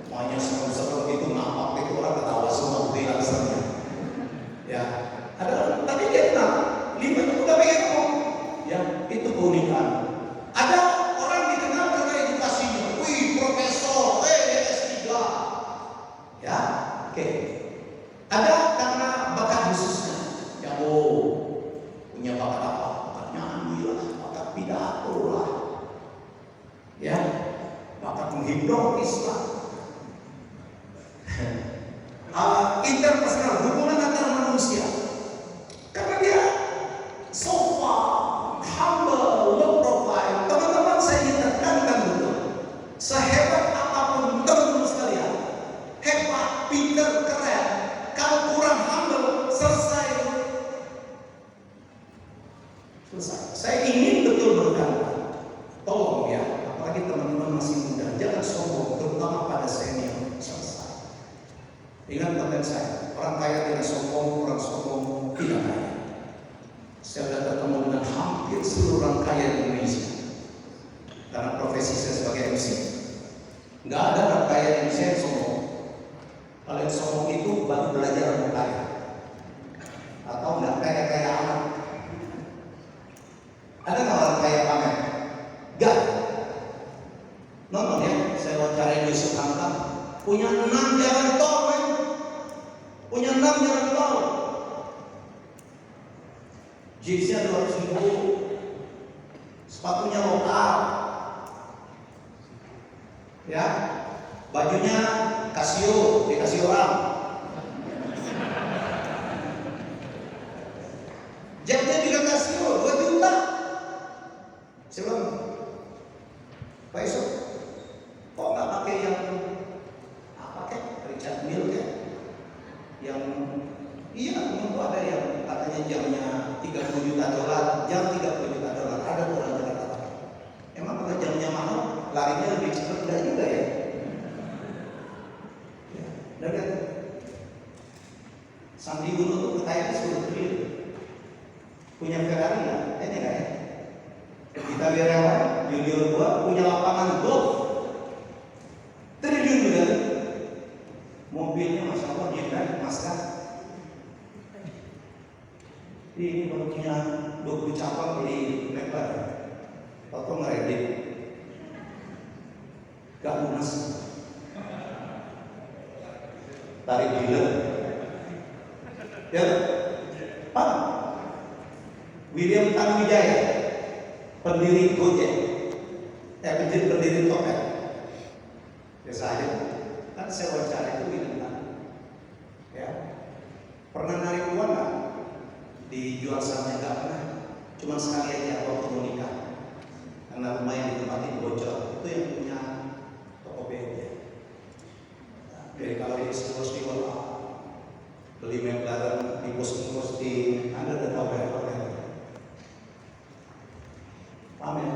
Makanya seperti itu nampak itu orang ketawa semua di alasannya. Ya, ada. Tapi dia kenal. Limbat itu nggak pengen ngomong. Ya, itu keunikan. Ada orang dikenal karena edukasinya. Wih, profesor, S3. Ya, oke. Ada karena bakat khususnya. Ya, punya bakat apa? Bakat nyanyi lah, bakat pidato lah. Ya, bakat menghipnotis lah. Interpersonal, hubungan antar manusia. Karena dia sopan, humble, low profile. Teman-teman saya ingin tekankan betul. Sehebat apapun teman-teman sekalian, hebat, pintar, keren. Kalau kurang humble, selesai. Saya ingin betul berkata, tolong ya, apalagi teman-teman masih muda, jangan sombong, terutama pada senior. Selesai. Ingat konten saya, orang kaya tidak sombong, orang sombong tidak kaya. Saya sudah ketemu dengan hampir seluruh orang kaya di Indonesia. Karena profesi saya sebagai MC, nggak ada orang kaya di Indonesia yang sombong. Kalau yang sombong itu baru belajar orang kaya, atau nggak kaya-kaya amat. Ada nggak orang kaya pamer? Gak. Nonton ya, saya wawancarai Yusuf Hamka, punya 6 jalan tol, men. Punya 6 jalan tol. Jeansnya 200.000, sepatunya lokal, ya, bajunya Casio, dikasih orang. Jamnya juga Casio, 2 juta. Saya bilang, Pak Yusuf, kok nggak pakai yang apa kek, Richard Mille kek? Yang iya, itu ada yang katanya jamnya $30 juta, jam $30 juta, ada orang Jakarta. Emang kalau jamnya mahal, larinya lebih cepat enggak juga ya? Ya, udah kan? Sandi Uno tuh kekayaan 10 triliun. Punya Ferrari nggak? Ini nggak ya? Kita Wirawan, junior gua punya lapangan golf triliun juga. Mobilnya masya Allah Hyundai Mazda. Ini baru punya 20 cabang beli lebar. Atau ngeredit, gak lunas. Tarik dealer. Ya, Pak William Tanuwijaya, pendiri Gojek, pendiri Topet. Ya saya, kan saya wawancara itu William Tan. Ya, pernah narik cuma sekali aja waktu mau nikah. Karena rumah yang ditempati bocor, itu yang punya Tokopedia. Jadi kalau di Spurs di kota, beli McLaren di pos di Anda udah tahu berapa. Pamer.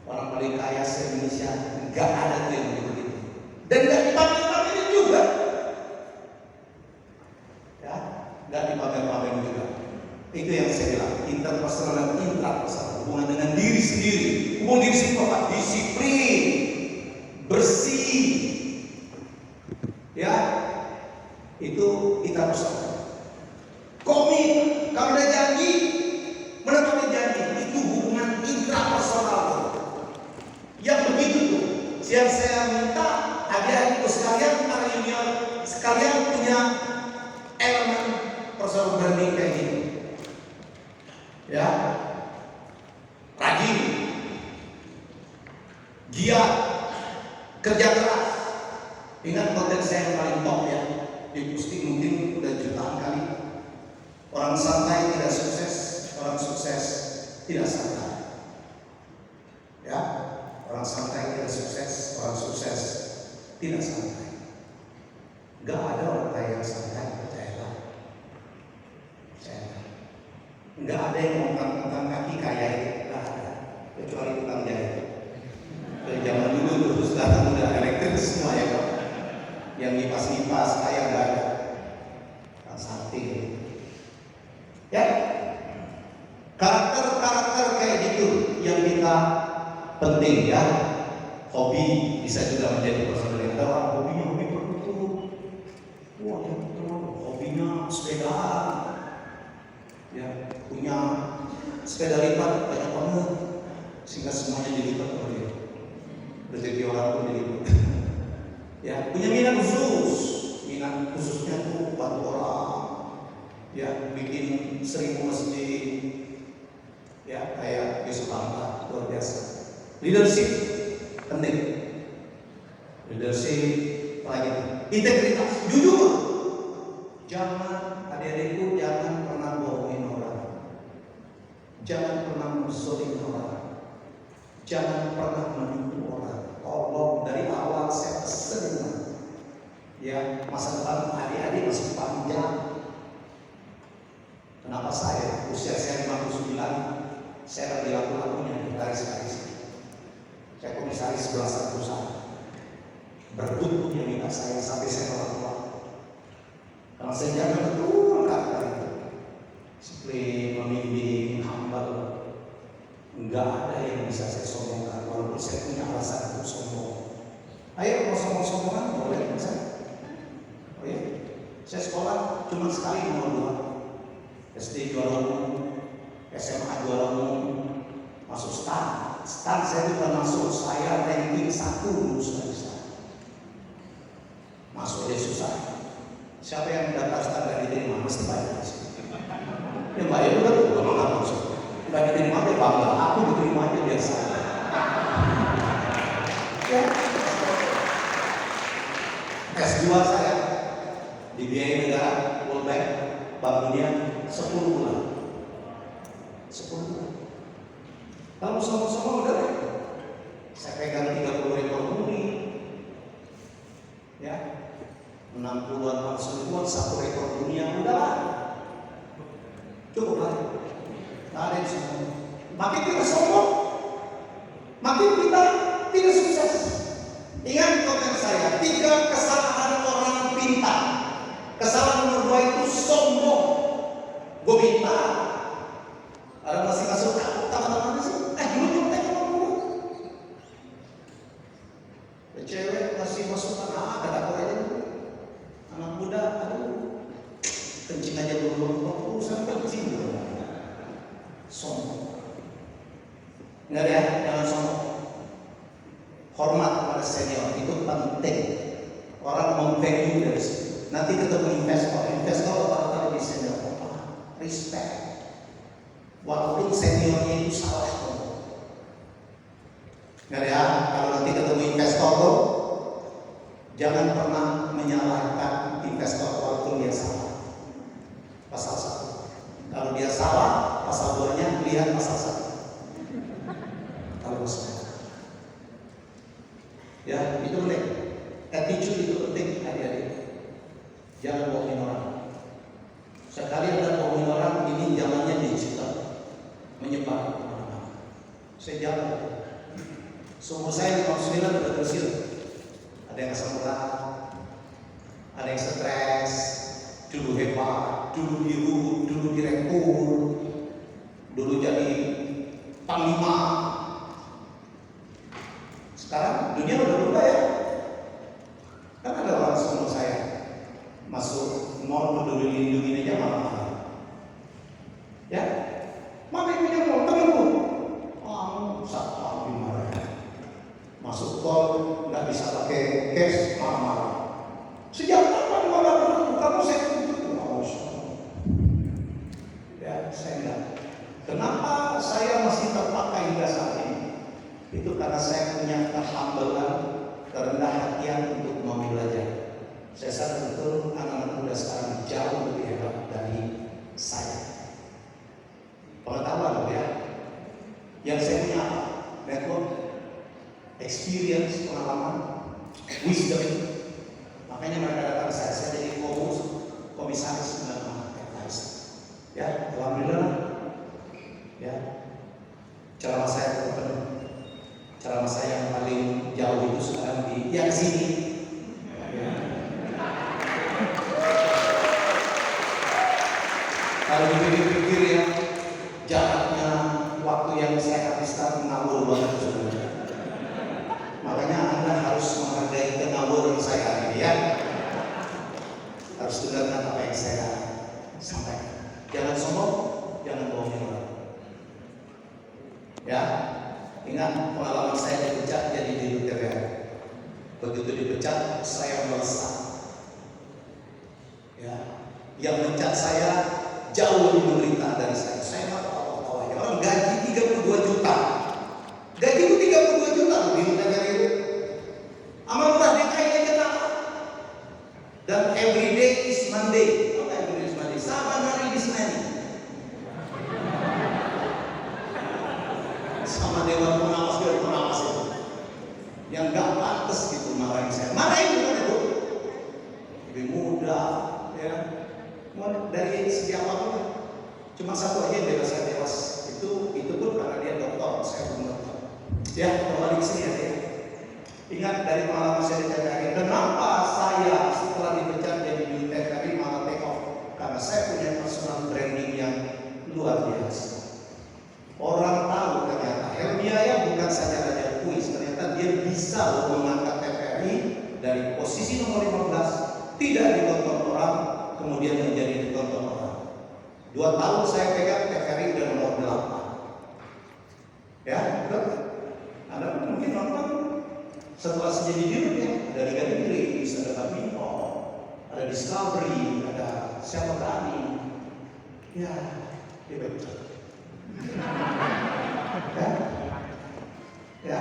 Orang paling kaya se-Indonesia nggak ada tuh yang begitu. Dan nggak dipamer-pamerin juga. Ya, nggak dipamer-pamerin juga. Itu yang saya bilang, interpersonal dan intrapersonal, hubungan dengan diri sendiri. Hubungan diri sendiri apa? Disiplin, bersih. Ya, itu intrapersonal. Komit, kalau udah janji, menepati janji, itu hubungan intrapersonal. Yang begitu tuh, yang saya minta adik-adikku sekalian, para junior sekalian punya elemen personal branding kayak gini. Ya, rajin, giat, kerja keras. Ingat konten saya yang paling top ya, diposting mungkin udah jutaan kali. Orang santai tidak sukses, orang sukses tidak santai. Ya, orang santai tidak sukses, orang sukses tidak santai. Gak ada orang kaya yang santai, percayalah. Nggak ada yang ngomong kaki kaya itu, nggak ada, kecuali tukang jahit. Dari zaman dulu terus sekarang udah elektrik semua ya kok. Yang ngipas-ngipas kaya nggak ada, kan sakti. Ya, karakter kayak gitu yang kita penting ya. Hobi bisa juga menjadi personal. Ada orang hobinya hobi berkutu, wah hobinya sepedaan. Ya, punya sepeda lipat banyak banget sehingga semuanya dilipat oleh dia. Rezeki orang pun dilipat. Ya, punya minat khususnya tuh bantu orang. Ya, bikin 1000 masjid. Ya, kayak Yusuf Hamka, luar biasa. Leadership penting. Leadership lagi. Integritas, jujur. Jangan adik-adikku jangan pernah bohongin orang. Jangan pernah menzolim orang. Jangan pernah menipu orang. Tolong dari awal saya pesen. Ya, masa depan adik-adik masih panjang. Kenapa saya? Usia saya 59. Saya lagi laku-lakunya garis-garis. Saya komisaris belasan perusahaan. Berebut punya minta saya sampai saya tua. Kalau saya jaga betul karakter itu, disiplin, membimbing, humble, enggak ada yang bisa saya sombongkan. Walaupun saya punya alasan untuk sombong. Ayo kalau sombong-sombongan boleh saya. Oh ya, saya sekolah cuma sekali nomor 2. SD juara umum, SMA juara umum, masuk STAN. STAN saya juga masuk, saya ranking 1 lulus dari STAN. Masuk dia susah. Siapa yang daftar STAN gak diterima? Mesti bayar. Ya bayar udah tuh, gak makan masuk. Gak diterima dia bangga, aku diterima aja biasa. Ya. S2 saya dibiayai negara, World Bank, Bank Dunia 10 bulan. 10 bulan. Kalau sama-sama udah deh. Saya pegang 30 rekor muri. Ya. 60-an langsung buat 1 rekor dunia udah lah. Cukup lah. Nggak ada yang sombong. Makin kita sombong, makin kita tidak sukses. Ingat konten saya, 3 kesalahan orang pintar. Kesalahan nomor 2 itu sombong. Gue minta. Ada masih masuk teman-teman sih. Dulu tengok dulu. Cewek masih masuk tanah, ada aja dulu. Anak muda, aduh, kencing aja dulu, urusan kencing dulu. Sombong. Enggak ya, jangan sombong. Hormat kepada senior itu penting. Orang memvalue dari situ. Nanti ketemu investor bakal di senior. Respect. Walaupun seniornya itu salah. Enggak ya, kalau nanti ketemu investor tuh, jangan pernah menyalahkan investor walaupun dia salah. Pasal 1. Kalau dia salah, pasal 2-nya lihat pasal Jangan bohongin orang. Sekali Anda bohongin orang, ini jalannya digital, menyebar kemana-mana. Saya jalan. Seumur saya 59 sudah terusir. Ada yang asam urat, ada yang stres, dulu hebat, dulu dirut, dulu direktur, dulu jadi panglima. Sekarang dunia udah berubah ya. Kan ada orang seumur saya masuk mall peduli lindungi aja mahal-mahal. Ya, mana yang punya mall? Temenku. Satpam marah. Masuk tol nggak bisa pakai cash, mahal-mahal. Sejak kapan malah berlaku? Kamu saya tuntut. Ya, saya enggak. Kenapa saya masih terpakai hingga saat ini? Itu karena saya punya kehambalan, kerendah hatian untuk mau belajar. Saya sadar betul anak-anak muda sekarang jauh lebih hebat dari saya. Pengetahuan ya. Yang saya punya apa? Network, experience, pengalaman, wisdom. Makanya mereka datang ke saya jadi komisaris dan advisor. Ya, alhamdulillah. Ya, ceramah saya terpenuhi. Ceramah saya yang paling jauh itu sekarang di yang sini. Ya. Kalau dipikir-pikir ya, jaraknya waktu yang saya habiskan ngawur banget sebenarnya. Makanya Anda harus menghargai kengawuran saya ini ya. Harus dengarkan apa yang saya sampaikan. Jangan sombong, jangan bohongin orang. Ya, ingat pengalaman saya dipecat jadi di TVRI. Begitu dipecat, saya melesat. Ya, yang mencat saya jauh lebih menderita dari saya. Saya nggak tahu aja. Orang gaji 32 juta. Gaji itu 32 juta di TVRI itu. Amal murah DKI aja tak. Dan every day is Monday. Apa every day is Monday? Saban hari di Senin. Sama dewan pengawas itu yang gak pantas gitu marahin saya. Marahin bukan itu. Lebih muda, ya. Dari segi apapun. Cuma satu aja yang bebas saya tewas. Itu pun karena dia dokter, saya belum dokter. Ya, kembali ke sini ya. Ingat dari pengalaman saya di TVRI, kenapa saya setelah dipecat jadi di TVRI malah take off? Karena saya punya personal branding yang luar biasa. Orang tahu ternyata Helmiaya bukan saja raja kuis, ternyata dia bisa mengangkat TVRI dari posisi nomor 15 tidak ditonton orang kemudian menjadi ditonton orang. 2 tahun saya pegang TVRI udah nomor 8. Ya, betul. Anda mungkin nonton setelah menjadi dirut ya, ada Liga Inggris, ada Bimbo, ada Discovery, ada siapa tadi? Ya, dia betul. Ya,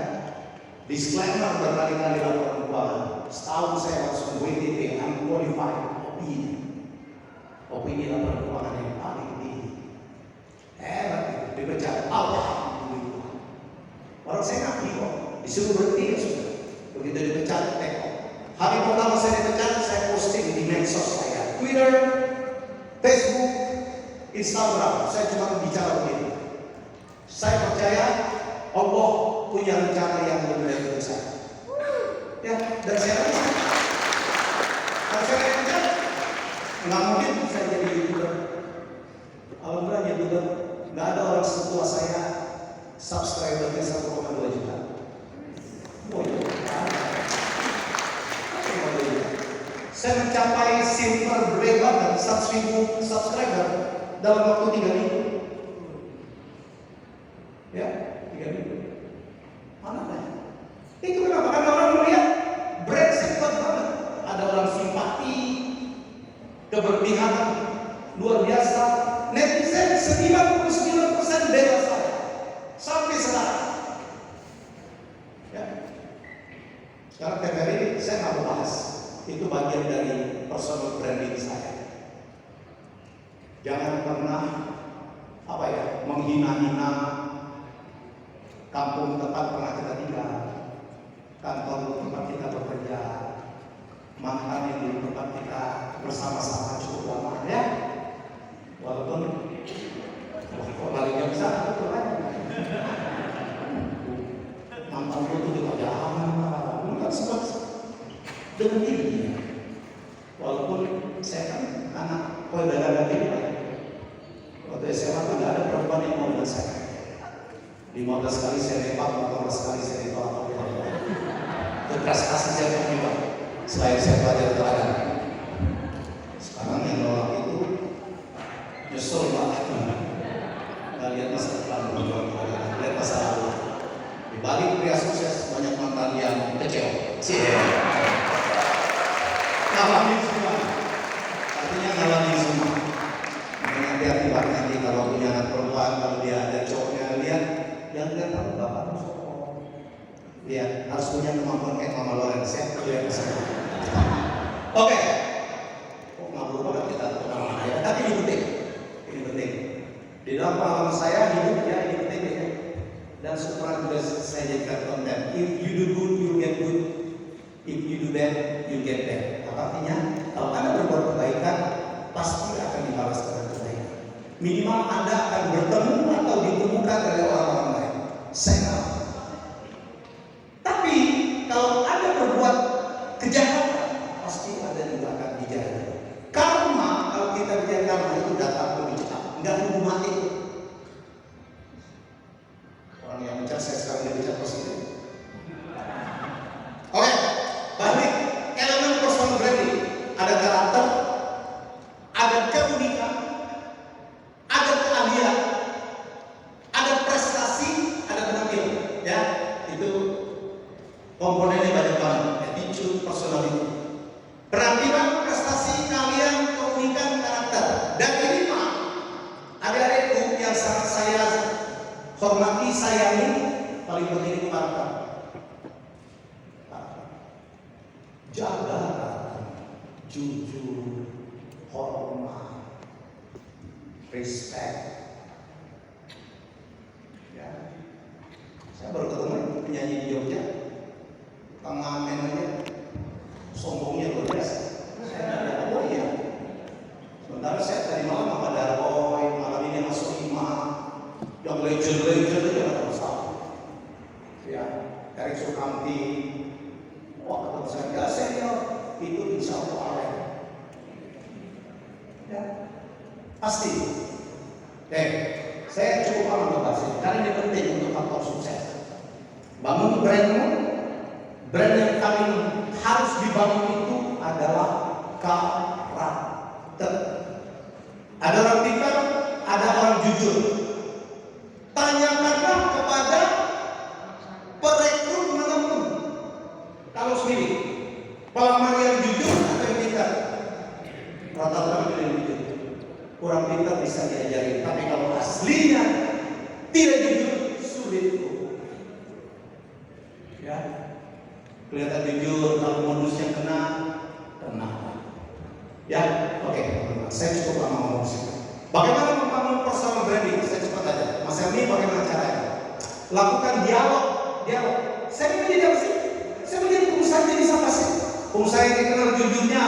disclaimer berkali-kali laporan keuangan. Setahun saya langsung WTP, I'm qualified opini laporan keuangan yang paling tinggi. Hebat, dipecat. Alhamdulillah. Orang saya ngerti kok, disuruh berhenti ya sudah. Begitu dipecat, tengok. Hari pertama saya dipecat, saya posting di medsos saya, Twitter, Facebook, Instagram. Saya cuma bicara begini. Saya percaya Allah punya rencana yang lebih baik untuk saya. Ya, dan saya rasa kalau saya kerja nggak mungkin saya jadi YouTuber. Alhamdulillah YouTuber nggak ada orang setua saya subscribernya 1,2 juta. Oh, saya mencapai silver berlebar dan 100.000 subscriber dalam waktu 3 minggu. Ya, 3 minggu. Mana ya? Itu kenapa? Karena orang melihat brand saya kuat banget. Ada orang simpati, keberpihakan luar biasa. Netizen 99% bela saya sampai sekarang. Ya. Sekarang TVRI saya nggak mau bahas. Itu bagian dari personal branding saya. Jangan pernah menghina-hina kampung tempat pernah kita tinggal, kantor tempat kita bekerja, mantan yang dulu tempat kita bersama Kalau dagang gini Pak, waktu SMA tuh nggak ada perempuan yang mau dengan saya. 15 kali saya nembak, 14 kali saya ditolak. Itu prestasi saya juga. Selain saya belajar teladan. Sekarang yang nolak itu nyesel banget. Nggak lihat masa depan, lihat masa lalu. Di balik pria sukses banyak mantan yang kecewa. Ngalamin semua. Artinya ngalamin semua. Makanya hati-hati Pak nanti kalau punya anak perempuan, kalau dia ada cowoknya lihat, yang lihat kamu bapak harus lihat, harus punya kemampuan kayak Mama Lorenz ya. Lihat bersama. Oke. Kok ngabur banget kita kemana-mana ya? Tapi ini penting. Ini penting. Di dalam pengalaman saya hidup ya ini penting ya. Dan pernah juga saya jadikan konten. If you do good, you get good. If you do bad, you get bad. Artinya, kalau Anda berbuat kebaikan, pasti akan dibalas dengan kebaikan. Minimal Anda akan bertemu atau ditemukan oleh orang-orang lain. Saya. Tapi kalau Anda berbuat kejahatan, pasti Anda juga akan dijaga. Karma, kalau kita bicara karma itu datang lebih cepat, nggak nunggu mati. Orang yang mencari saya sekarang dia bicara positif. Oke, balik elemen personal branding. Ada karakter, ada keunikan, ada keahlian, ada prestasi, ada penampilan. Ya, itu komponennya banyak banget. Attitude, personality, penampilan, prestasi, keahlian, keunikan, karakter. Dan ini Pak, adik-adikku yang sangat saya hormati, sayangi, paling penting itu karakter. Jaga jujur, hormat, respect. Ya, saya baru ketemu penyanyi di Jogja, pengamen aja, sombongnya luar biasa. Saya nggak ada oh iya. Sementara saya tadi malam sama Darboy, malam ini sama Soimah, yang legend-legend aja nggak tahu salah. Ya, Erik Sukamti. Wah, kalau saya nggak senior, itu insya Allah awet. Ya, pasti. Saya cukup lama membahas ini, karena ini penting untuk faktor sukses. Bangun brand yang paling harus dibangun itu adalah karakter. Ada orang pintar, ada orang jujur. Tanyakanlah kepada perekrut manapun. Kalau sendiri, pelamar yang jujur atau yang pintar? Rata-rata yang jujur. Kurang pintar bisa diajarin, tapi kalau aslinya tidak jujur, sulit. Ya, kelihatan jujur, kalau modusnya kena. Ya, oke. Saya cukup lama ngomong sih. Bagaimana membangun personal branding? Saya cepat aja. Mas Helmi, bagaimana caranya? Lakukan dialog. Saya ini menjadi apa sih? Saya menjadi pengusaha jadi siapa sih? Pengusaha yang dikenal jujurnya,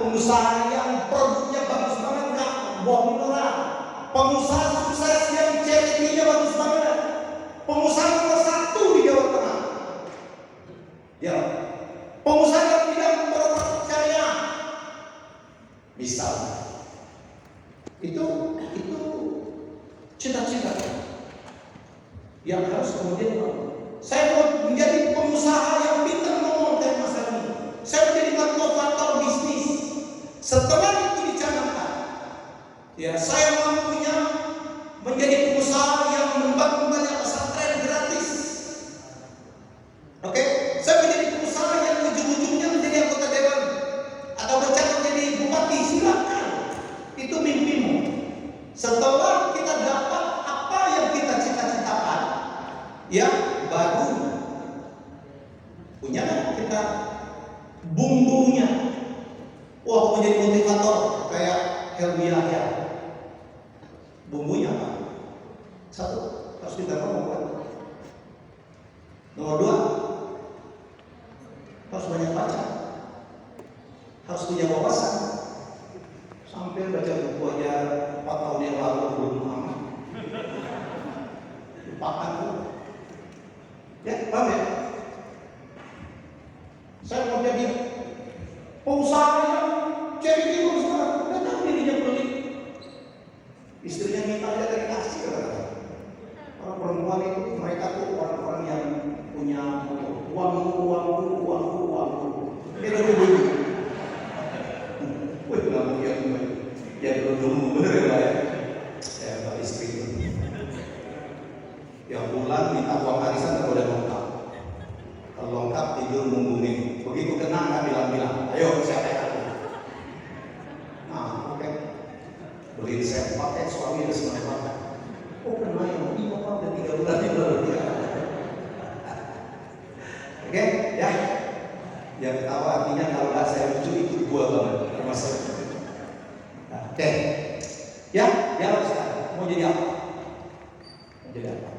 pengusaha yang produknya bagus banget, nggak bohong orang. Pengusaha sukses yang charity-nya bagus banget. Pengusaha nomor 1 di Jawa Tengah. Ya, pengusaha yang tidak mempercaya. Misal, itu cita-cita yang harus kemudian saya mau menjadi pengusaha yang pintar ngomong dari masa ini. Saya menjadi motivator bisnis. Setelah itu dicanangkan, ya saya mampunya menjadi pengusaha yang membangun banyak pesantren gratis. Oke, saya menjadi pengusaha yang ujung-ujungnya menjadi anggota dewan atau bercakap jadi bupati. Silakan, itu mimpimu. Setelah kita dapat apa yang kita cita-citakan, ya baru punya kita bumbunya. Wah, menjadi motivator kayak Helmi Yahya. Bumbunya apa? 1, harus kita ngomong. Nomor 2, harus banyak baca. Harus punya wawasan. Sampai baca buku aja 4 tahun yang lalu belum aman. Lupakan tuh. Ya, paham ya? Saya mau jadi pengusaha yang charity bagus banget. Nggak tahu dirinya pelit. Ngamuk yang belum bener ya Pak ya. Ya Pak istri yang pulang minta uang arisan kalau udah lengkap. Kalau lengkap tidur nungguin. Begitu kena nggak bilang-bilang, ayo siapa yang aku? Nah, oke. Beliin saya pakai suami ada semuanya. Oh kena yang ini Bapak udah 3 bulan di luar dia. Oke, ya. Yang ketawa artinya kalau nggak saya lucu itu gua banget termasuk. Oke, ya, jawab sekarang. Mau jadi apa? Mau jadi apa?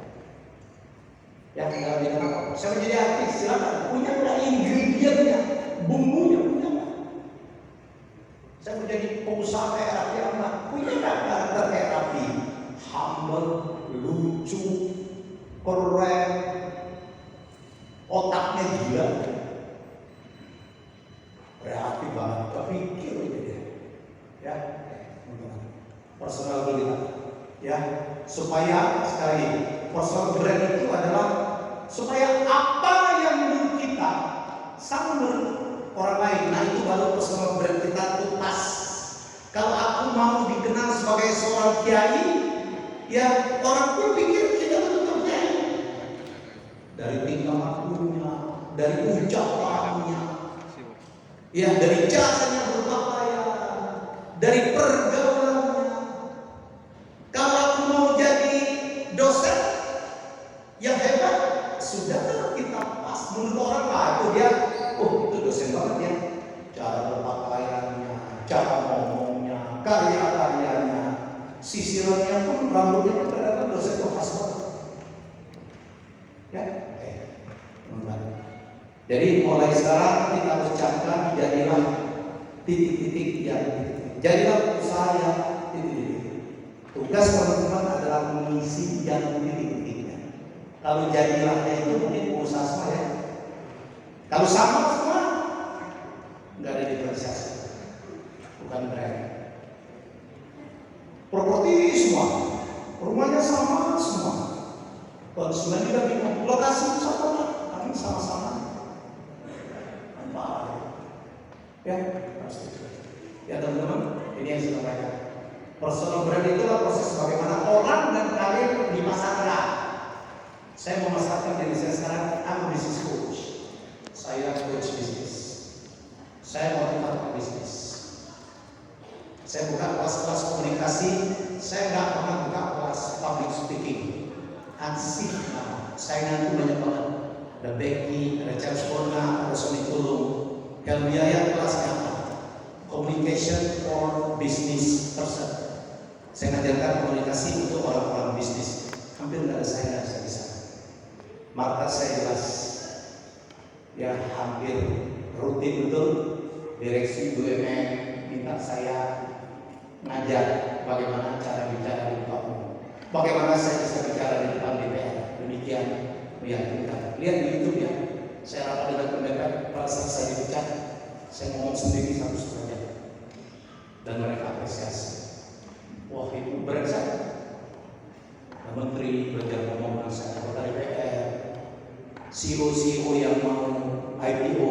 Ya, tinggal jadi apa? Saya mau jadi artis, silakan. Punya nggak ingredientnya, bumbunya punya nggak? Saya mau jadi pengusaha kayak Raffi Ahmad, punya nggak karakter kayak Raffi? Humble, lucu, keren, otaknya gila, kreatif banget, kepikir aja dia. Ya, personal brand, ya, supaya sekali personal brand itu adalah supaya apa yang menurut kita sama menurut orang lain. Nah itu baru personal brand kita tuntas. Kalau aku mau dikenal sebagai seorang kiai, ya orang pun pikir kita betul-betul kiai. Dari tingkah lakunya, dari ucapannya, ya dari caranya berpakaian, dari pergaulannya. Kalau aku mau jadi dosen yang hebat, sudah kita pas menurut orang lah itu dia, oh itu dosen banget ya. Cara berpakaiannya, cara ngomongnya, karya-karyanya, sisirannya pun rambutnya kadang-kadang dosen itu khas banget. Ya, teman-teman. Jadi mulai sekarang kita harus camkan jadilah titik-titik yang titik. Jadilah usaha yang titik-titik. Tugas teman-teman adalah mengisi yang titik-titiknya. Kalau jadilahnya itu mungkin usaha semua ya. Kalau sama semua nggak ada diferensiasi, bukan brand. Properti semua, rumahnya sama semua. Konsumen juga bingung, lokasi sama, tapi sama-sama. Ya, pasti. Ya teman-teman, ini yang saya sampaikan. Personal brand itulah proses bagaimana orang dan karir dimasarkan. Saya memasarkan diri saya sekarang, I'm a business coach. Saya coach bisnis. Saya motivator bisnis. Saya buka kelas-kelas komunikasi. Saya nggak pernah buka kelas public speaking. Ansih, saya ngaku banyak banget. Ada Becky, ada Charles Bona, ada Sony Tulung. Yang biaya kelasnya apa? Communication for business person. Saya ngajarkan komunikasi untuk orang-orang bisnis. Hampir nggak ada saya nggak bisa. Market saya jelas. Ya hampir rutin betul. Direksi BUMN minta saya ngajar bagaimana cara bicara di depan umum. Bagaimana saya bisa bicara di depan DPR. Demikian meyakinkan. Lihat di YouTube ya. Saya rapat dengan pendapat pada saat saya dipecat, saya ngomong sendiri 1,5 jam dan mereka apresiasi. Wah itu berat saya. Menteri belajar ngomong dengan saya, anggota DPR, CEO yang mau IPO,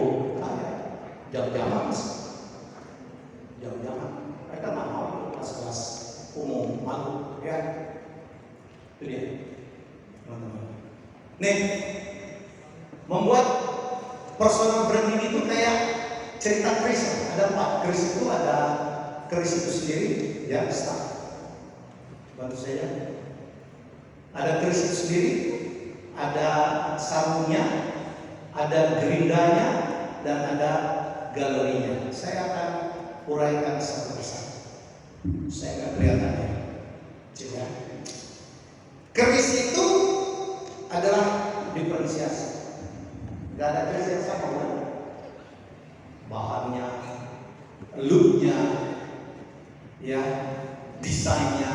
jam-jaman, mereka nggak mau kelas-kelas umum malu, ya. Itu dia, teman-teman. Nih, membuat personal branding itu kayak cerita keris. Ada 4 keris itu, ada keris itu sendiri, ya start. Bantu saya. Ada keris itu sendiri, ada sarungnya, ada gerindanya, dan ada galerinya. Saya akan uraikan satu persatu. Saya nggak kelihatan ya. Coba. Keris itu adalah diferensiasi. Gak ada keris yang sama kan? Bahannya, looknya, ya, desainnya,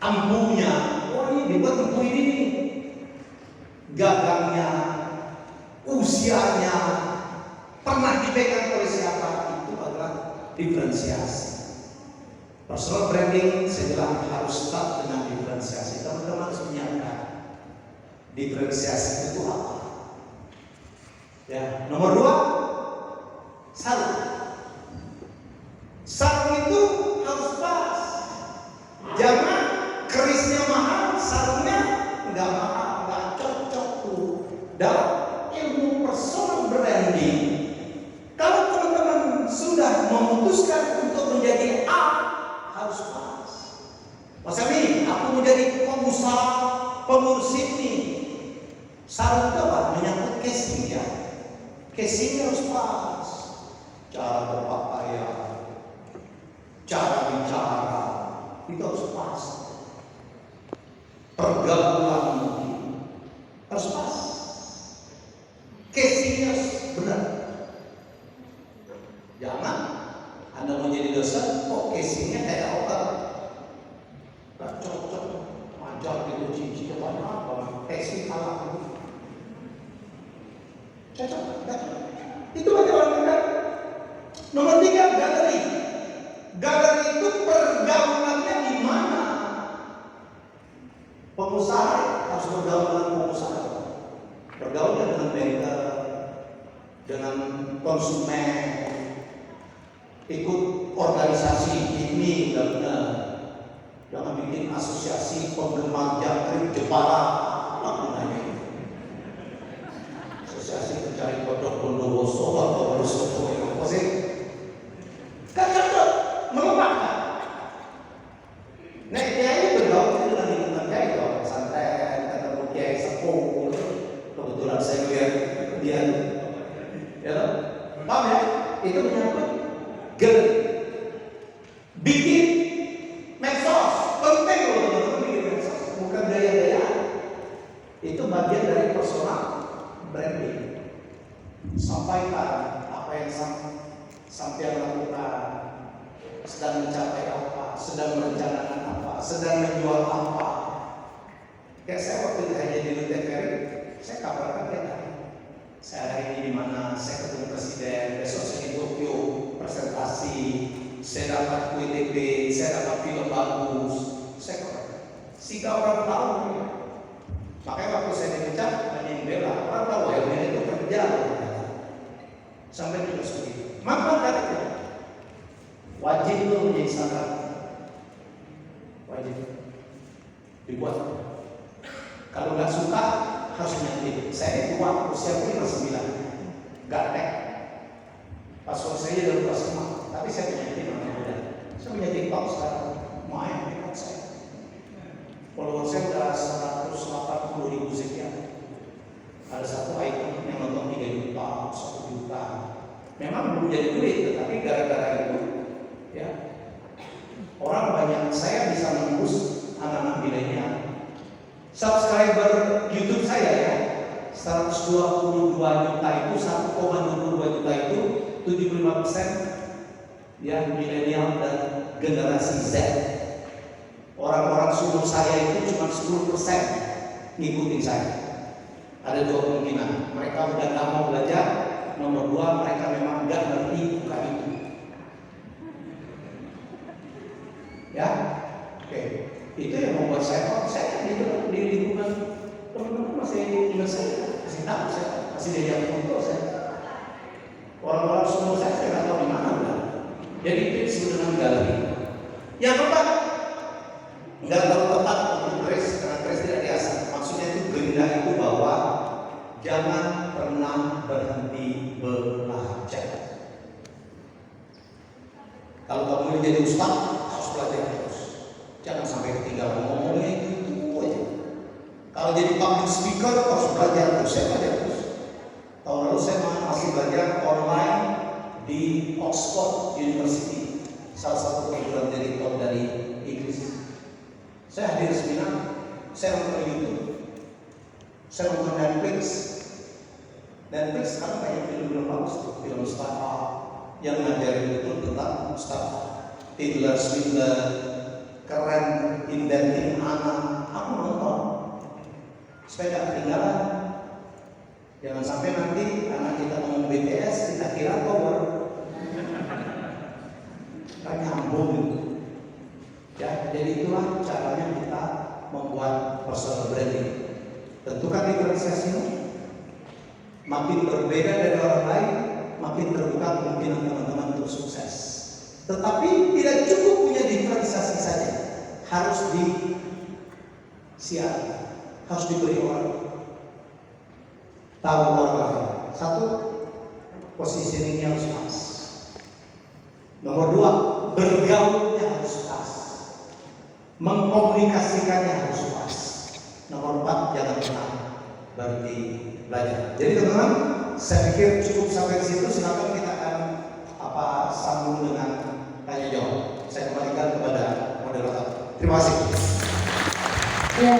ampunya. Oh ini dibuat untuk ini nih. Gagangnya, usianya, pernah dipegang oleh siapa, itu adalah diferensiasi. Personal branding saya bilang harus start dengan diferensiasi. Teman-teman harus menyiapkan diferensiasi itu apa? Ya, nomor 2, Sarung itu harus pas. Jangan kerisnya mahal, sarungnya nggak mahal, nggak cocok tuh. Dalam ilmu personal branding, kalau teman-teman sudah memutuskan untuk menjadi A, harus pas. Mas Ami, aku menjadi pengusaha pengurus ini. Sarung itu apa? Menyangkut casing ya. Casingnya harus pas. Cara berpakaian, cara bicara, itu harus pas. Pergaulan harus pas. Casingnya harus benar. Jangan Anda menjadi dosen, kok casingnya kayak orang gak cocok, ajar gitu cincin apa? Casing kalah gitu. Cocok, gak cocok. Itu banyak orang benar. Nomor 3, galeri. Galeri itu pergaulannya di mana? Pengusaha harus bergaul dengan pengusaha. Bergaulnya dengan banker, dengan konsumen, ikut organisasi ini nggak benar. Jangan bikin asosiasi penggemar jangkrik Jepara, apa gunanya? Asosiasi pencari kodok Bondowoso atau Bondowoso yang apa sih? Kan cocok, melemahkan. Nah, kiai bergaul dengan lingkungan kiai, kalau pesantren, ketemu kiai sepuh, kebetulan saya lihat dia, ya, paham ya? Itu menyangkut galeri. Bikin medsos, penting loh teman-teman, bikin medsos, bukan gaya-gaya. Itu bagian dari personal branding. Sampaikan apa yang sampai lakukan, sedang mencapai apa, sedang merencanakan apa, sedang menjual apa. Kayak saya waktu itu hanya di TVRI, saya kabarkan dia tadi. Saya hari ini di mana, saya ketemu presiden, besok saya di Tokyo, presentasi, saya dapat WTP, saya dapat film bagus, saya kabarkan. Sehingga orang tahu. Makanya waktu saya dipecat, hanya yang bela, orang tahu ya, itu kerja. Sampai juga seperti maka katanya wajib lo menjadi standar, wajib dibuat. Kalau nggak suka harus nyanyi. Saya tua, usia 59, gak password saya dari kelas 5, tapi saya punya tim anak muda. Saya punya TikTok sekarang, main TikTok saya. Follower saya udah 180.000 sekian. Ada satu icon yang nonton 3 juta, 1 juta. Memang belum jadi duit, tetapi gara-gara itu, ya, orang banyak. Saya bisa menembus anak-anak milenial. Subscriber YouTube saya ya, 122 juta itu, 1,22 juta itu 75% ya milenial dan generasi Z. Orang-orang sumur saya itu cuma 10% ngikutin saya. Ada 2 kemungkinan, mereka udah nggak mau belajar. Nomor 2, mereka memang nggak ngerti bukan itu. Ya, oke. Itu yang membuat saya di lingkungan teman-teman masih ingat saya, masih tahu saya, masih diajak foto saya. Orang-orang semua saya nggak tahu di mana udah. Jadi itu disebut dengan galeri. Yang keempat, nggak terlalu tepat untuk Grace, karena Grace tidak biasa. Maksudnya itu gerinda itu bahwa jangan pernah berhenti belajar. Kalau kamu jadi ustaz, harus belajar terus. Jangan sampai ketinggalan, ngomongnya itu aja. Kalau jadi public speaker, harus belajar terus. Saya belajar terus. Tahun lalu saya masih belajar online di Oxford University, salah satu perguruan tinggi top dari Inggris. Saya hadir seminar, saya nonton YouTube, saya nonton Netflix. Netflix sekarang banyak film-film bagus, film startup yang ngajarin itu tentang startup. Tidler Swindler, keren, inventing anak. Aku nonton supaya gak ketinggalan. Jangan sampai nanti anak kita ngomong BTS, kita kira cover. Kan nyambung gitu. Ya, jadi itulah caranya kita membuat personal branding. Tentukan diferensiasinya. Makin berbeda dari orang lain, makin terbuka kemungkinan teman-teman untuk sukses. Tetapi tidak cukup punya diferensiasi saja, harus disiarkan, harus diberi orang tahu orang lain. Satu, positioningnya harus pas. Nomor dua, bergaulnya harus pas, mengkomunikasikannya harus pas. Nomor empat, jangan pernah berhenti belajar. Jadi teman-teman, saya pikir cukup sampai di situ. Silakan kita akan sambung dengan tanya jawab. Saya kembalikan kepada moderator. Terima kasih. Ya,